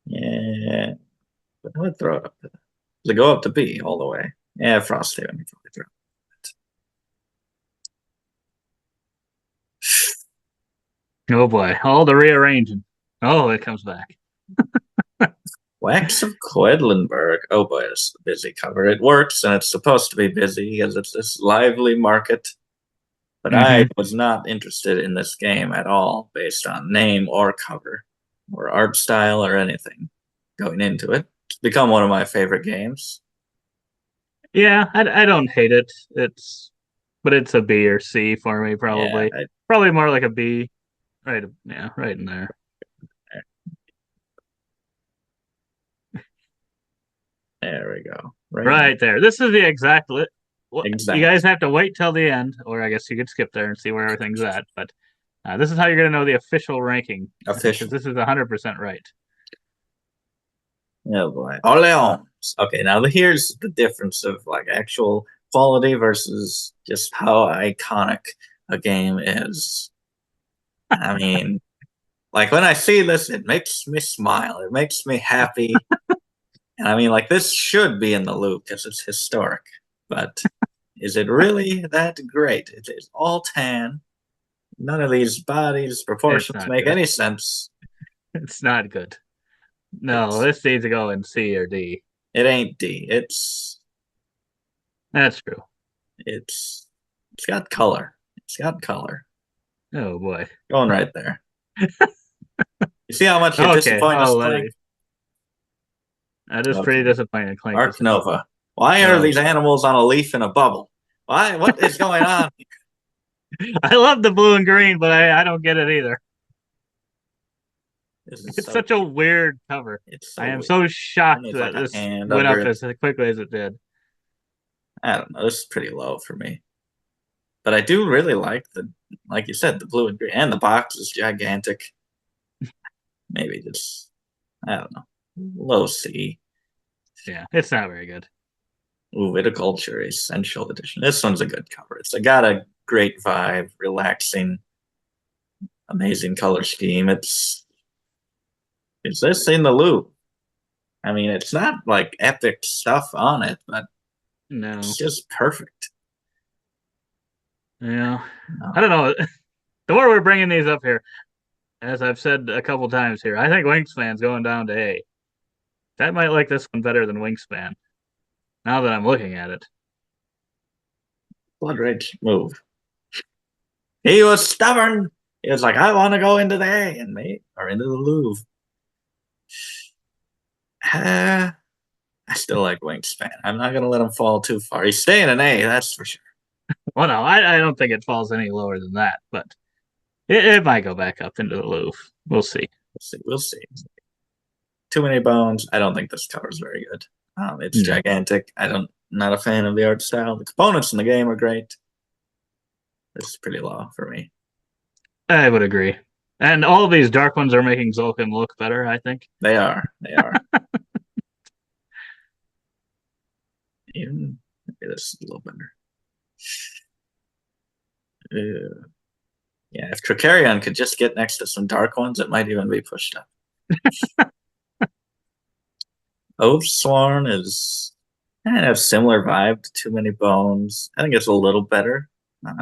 Yeah. But I would throw it up. Does it go up to B all the way? Yeah, Frosthaven. You probably throw it. Oh boy. All the rearranging. Oh, it comes back. Wax of Quedlinburg. Oh boy, it's a busy cover. It works, and it's supposed to be busy because it's this lively market. But I was not interested in this game at all based on name or cover or art style or anything going into it. It's become one of my favorite games. Yeah, I don't hate it. But it's a B or C for me, probably. Yeah, Probably more like a B. Right, yeah, right in there. There we go. Right there. This is the exact Exactly. You guys have to wait till the end, or I guess you could skip there and see where everything's at. But this is how you're going to know the official ranking. Official. Because this is 100% right. Oh boy. Orleans. Okay, now here's the difference of like actual quality versus just how iconic a game is. I mean, like when I see this, it makes me smile. It makes me happy. And I mean, like this should be in the loop because it's historic. But is it really that great? It is all tan. None of these bodies proportions make good. any sense. It's not good. No, this needs to go in C or D. It ain't D. That's true. It's got color. It's got color. Oh boy. Going right there. You see how much you disappoint us, Clank? That is pretty disappointing, Clank. Arc Nova. Why are these animals on a leaf in a bubble? Why? What is going on? I love the blue and green, but I don't get it either. It's so such a weird cover. I am so shocked that this went up as quickly as it did. I don't know. This is pretty low for me. But I do really like like you said, the blue and green. And the box is gigantic. Maybe just, I don't know, low C. Yeah, it's not very good. Ooh, Viticulture Essential Edition. This one's a good cover. It's got a great vibe, relaxing, amazing color scheme. Is this in the loop? I mean, it's not like epic stuff on it, but no, it's just perfect. Yeah, no. I don't know. The more we're bringing these up here, as I've said a couple times here, I think Wingspan's going down to A. That might like this one better than Wingspan. Now that I'm looking at it. Blood Rage move. He was stubborn. He was like, I want to go into the A and me or into the Louvre. I still like Wingspan. I'm not going to let him fall too far. He's staying in A, that's for sure. Well, no, I don't think it falls any lower than that, but it might go back up into the Louvre. We'll see. We'll see. Too many bones. I don't think this cover is very good. It's gigantic. Not a fan of the art style. The components in the game are great. This is pretty low for me. I would agree. And all of these dark ones are making Zolkin look better, I think. They are. Even maybe this is a little better. Yeah, if Tricarion could just get next to some dark ones, it might even be pushed up. Oathsworn is kind of similar vibe to Too Many Bones. I think it's a little better.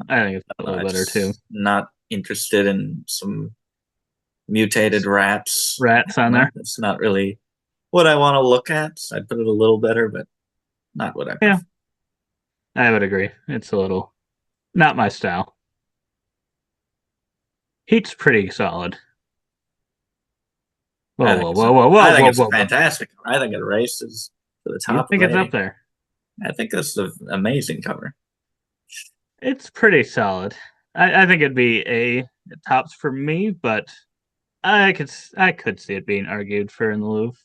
I think it's a little better too. Not interested in some mutated rats. Rats on there. It's not really what I want to look at. So I'd put it a little better, but not what I prefer. Yeah, I would agree. It's a little not my style. Heat's pretty solid. Whoa! I think it's fantastic. I think it races to the You top think of it's A. up there? I think this is an amazing cover. It's pretty solid. I think it'd be A tops for me, but I could see it being argued for in the Louvre.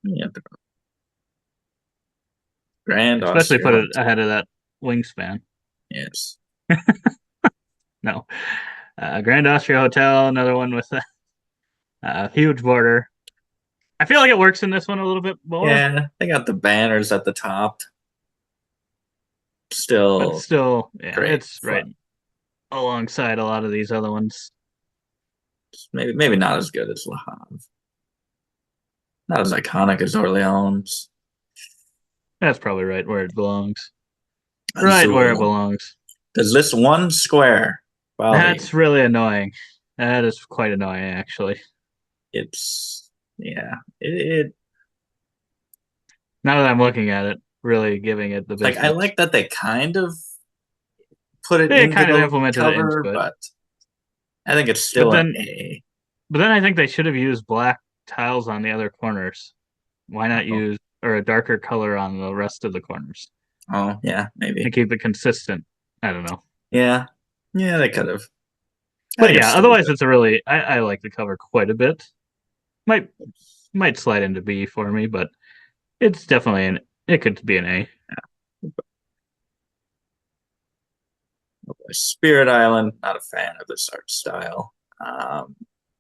Yeah, Grand Especially Austria put it Hotel. ahead of that Wingspan. Yes. No. Grand Austria Hotel, another one with a huge border. I feel like it works in this one a little bit more, Yeah, they got the banners at the top. but Still still, yeah, great it's right fun. alongside a lot of these other ones. Maybe not as good as Le Havre. Not as iconic as Orleans. That's probably right where it belongs. Right where it Azul. belongs. Does this one square quality? That's really annoying. That is quite annoying, actually. It's it Now that I'm looking at it, really giving it the like I business. like that they kind of put it They into kind of the implemented it cover, into it. but I think it's But still an then A. but then I think they should have used black tiles on the other corners. Why not Oh, use or a darker color on the rest of the corners oh yeah, maybe. and keep it consistent? I don't know. Yeah. Yeah, they could have. I But think it's yeah, still otherwise good. it's a really I like the cover quite a bit. Might slide into B for me, but it's definitely it could be an A. Spirit Island, not a fan of this art style.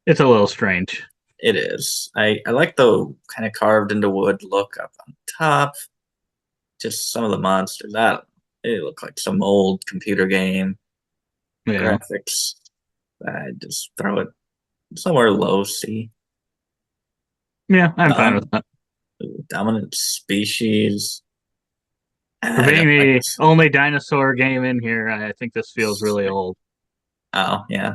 It's a little strange. It is. I like the kind of carved into wood look up on top. Just some of the monsters. I don't know. They look like some old computer game Yeah. graphics. I just throw it somewhere low C. Yeah, I'm fine with Dom- that. Dominant species. For I being don't like the this. only dinosaur game in here, I think this feels really old. Oh, yeah.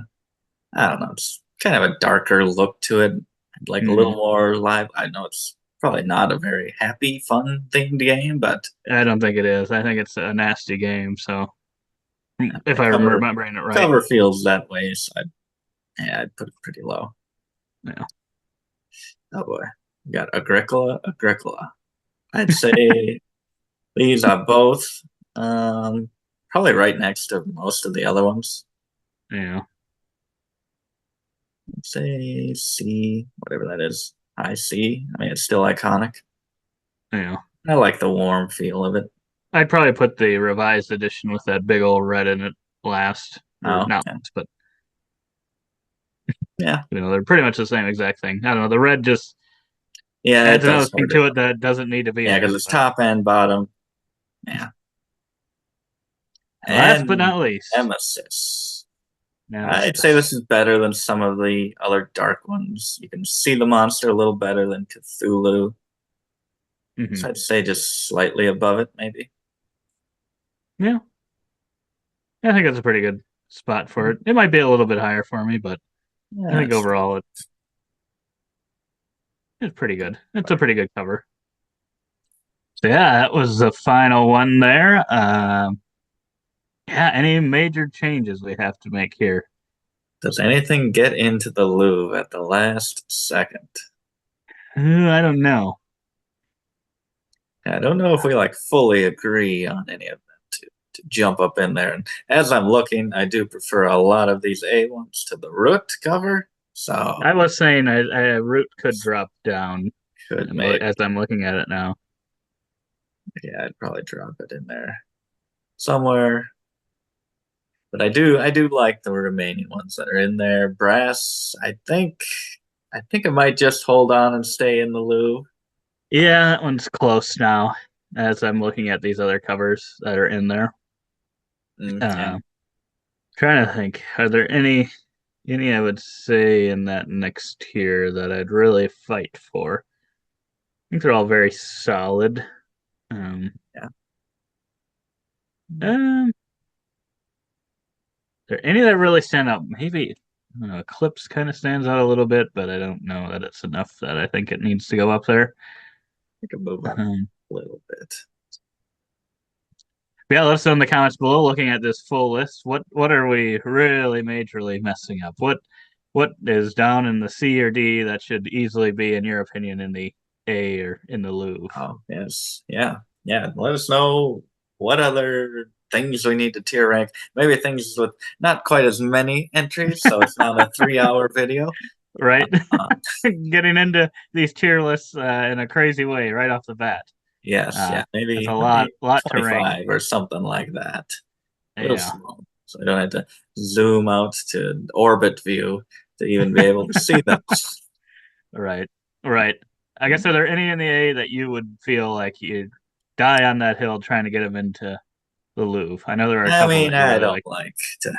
I don't know. It's kind of a darker look to it. I'd like a little Hmm. more live. I know it's probably not a very happy, fun themed game, but I don't think it is. I think it's a nasty game. So if the I'm cover remembering it right, cover feels that way, so I'd put it pretty low. yeah. Oh boy. We got Agricola. I'd say these are both probably right next to most of the other ones. Yeah. I'd say C, whatever that is. High C. I mean, it's still iconic. Yeah. I like the warm feel of it. I'd probably put the revised edition with that big old red in it last, or Oh, not yeah. last, but Yeah. they're pretty much the same exact thing. I don't know. The red just Yeah, it adds another does thing sort it. to it that doesn't need to be Yeah, there. because it's But top and bottom. Yeah. last but And not least, Nemesis. I'd say Nemesis. this is better than some of the other dark ones. You can see the monster a little better than Cthulhu. Hmm. So I'd say just slightly above it, maybe. Yeah. I think that's a pretty good spot for it. It might be a little bit higher for me, but I Yeah, think overall it's pretty good. It's a pretty good cover. So yeah, that was the final one there. Yeah, any major changes we have to make here? does anything get into the Louvre at the last second? I don't know. I don't know if we like fully agree on any of them to jump up in there. And as I'm looking, I do prefer a lot of these A ones to the root cover. So I was saying root could drop down could as maybe, I'm looking at it now. yeah, I'd probably drop it in there somewhere. But I do like the remaining ones that are in there. Brass, I think it might just hold on and stay in the Louvre. Yeah, that one's close now as I'm looking at these other covers that are in there. Yeah, Trying to think, are there any I would say in that next tier that I'd really fight for? I think they're all very solid. Um, yeah. um, there any that really stand out? Maybe I don't know, Eclipse kind of stands out a little bit, but I don't know that it's enough that I think it needs to go up there. I could move up Um, a little bit. yeah, let us know in the comments below. Looking at this full list, what are we really majorly messing up? What is down in the C or D that should easily be, in your opinion, in the A or in the Louvre. Oh, yes. Yeah. Yeah. Let us know what other things we need to tier rank. Maybe things with not quite as many entries, so it's not a 3-hour video. Right? Uh, Getting into these tier lists in a crazy way right off the bat. yes. Yeah. That's a Maybe lot to rank. 25 or something like that. Real Yeah. small. So I don't have to zoom out to orbit view to even be able to see them. Right. Right. I guess are there any in the A that you would feel like you'd die on that hill trying to get them into the Louvre? I know there are a I couple mean, that you I really don't like.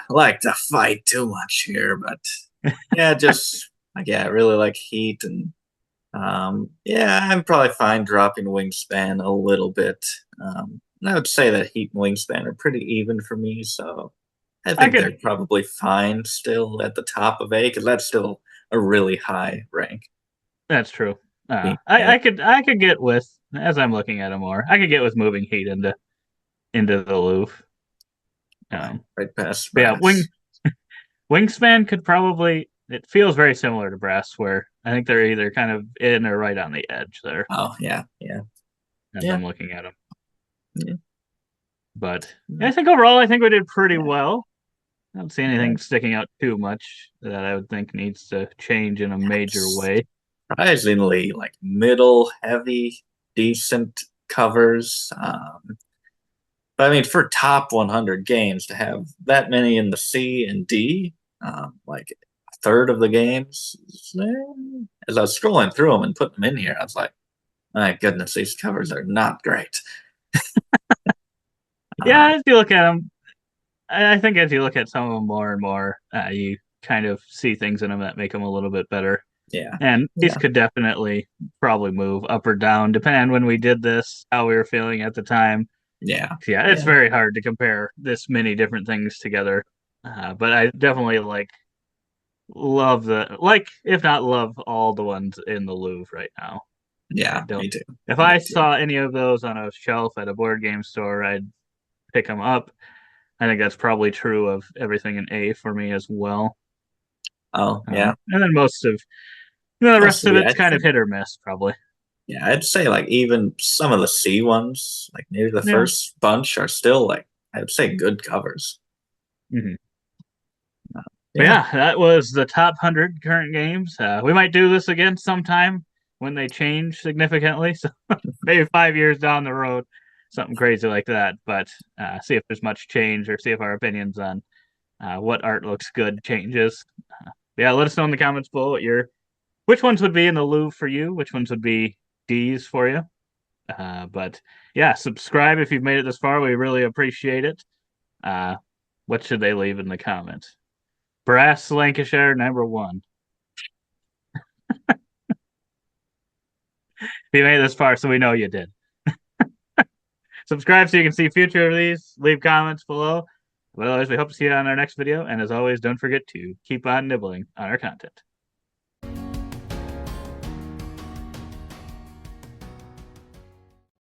like to fight too much here, but yeah, just like yeah, I really like Heat and yeah, I'm probably fine dropping Wingspan a little bit. And I would say that Heat and Wingspan are pretty even for me, so I I think could they're probably fine still at the top of A because that's still a really high rank. That's true. Being A. I could get with as I'm looking at them more. I could get with moving Heat into the Louvre. Right past But yeah, Brass. Wingspan could probably. It feels very similar to Brass, where I think they're either kind of in or right on the edge there Oh yeah, yeah, as yeah, I'm looking at them. yeah. But yeah, I think overall, I think we did pretty Yeah. well. I don't see Yeah. anything sticking out too much that I would think needs to change in a major way. Surprisingly, like middle heavy, decent covers. But I mean, for top 100 games to have that many in the C and D, like a third of the games, as I was scrolling through them and putting them in here, I was like, my goodness, these covers are not great. Uh, Yeah, as you look at them, I think as you look at some of them more and more, you kind of see things in them that make them a little bit better. yeah, And these yeah, could definitely probably move up or down, depending on when we did this, how we were feeling at the time. yeah, Yeah, it's yeah, very hard to compare this many different things together. But I definitely love if not love all the ones in the Louvre right now. I yeah, don't. me too. If Me I too. saw any of those on a shelf at a board game store, I'd pick them up. I think that's probably true of everything in A for me as well. Oh, yeah. And then most of the rest of Mostly, it's I kind of think, hit or miss, probably. yeah, I'd say like even some of the C ones, like maybe the Yeah. first bunch are still like, I'd say good covers. hmm Uh, But yeah, yeah, that was the top 100 current games. We might do this again sometime when they change significantly. So maybe 5 years down the road, something crazy like that. But see if there's much change or see if our opinions on what art looks good changes. Yeah, let us know in the comments below which ones would be in the Louvre for you, which ones would be D's for you. But yeah, subscribe if you've made it this far. We really appreciate it. Uh, what should they leave in the comments? Brass Lancashire #1. If you made it this far, so we know you did. Subscribe so you can see future of these. Leave comments below. But otherwise, we hope to see you on our next video. And as always, don't forget to keep on nibbling on our content.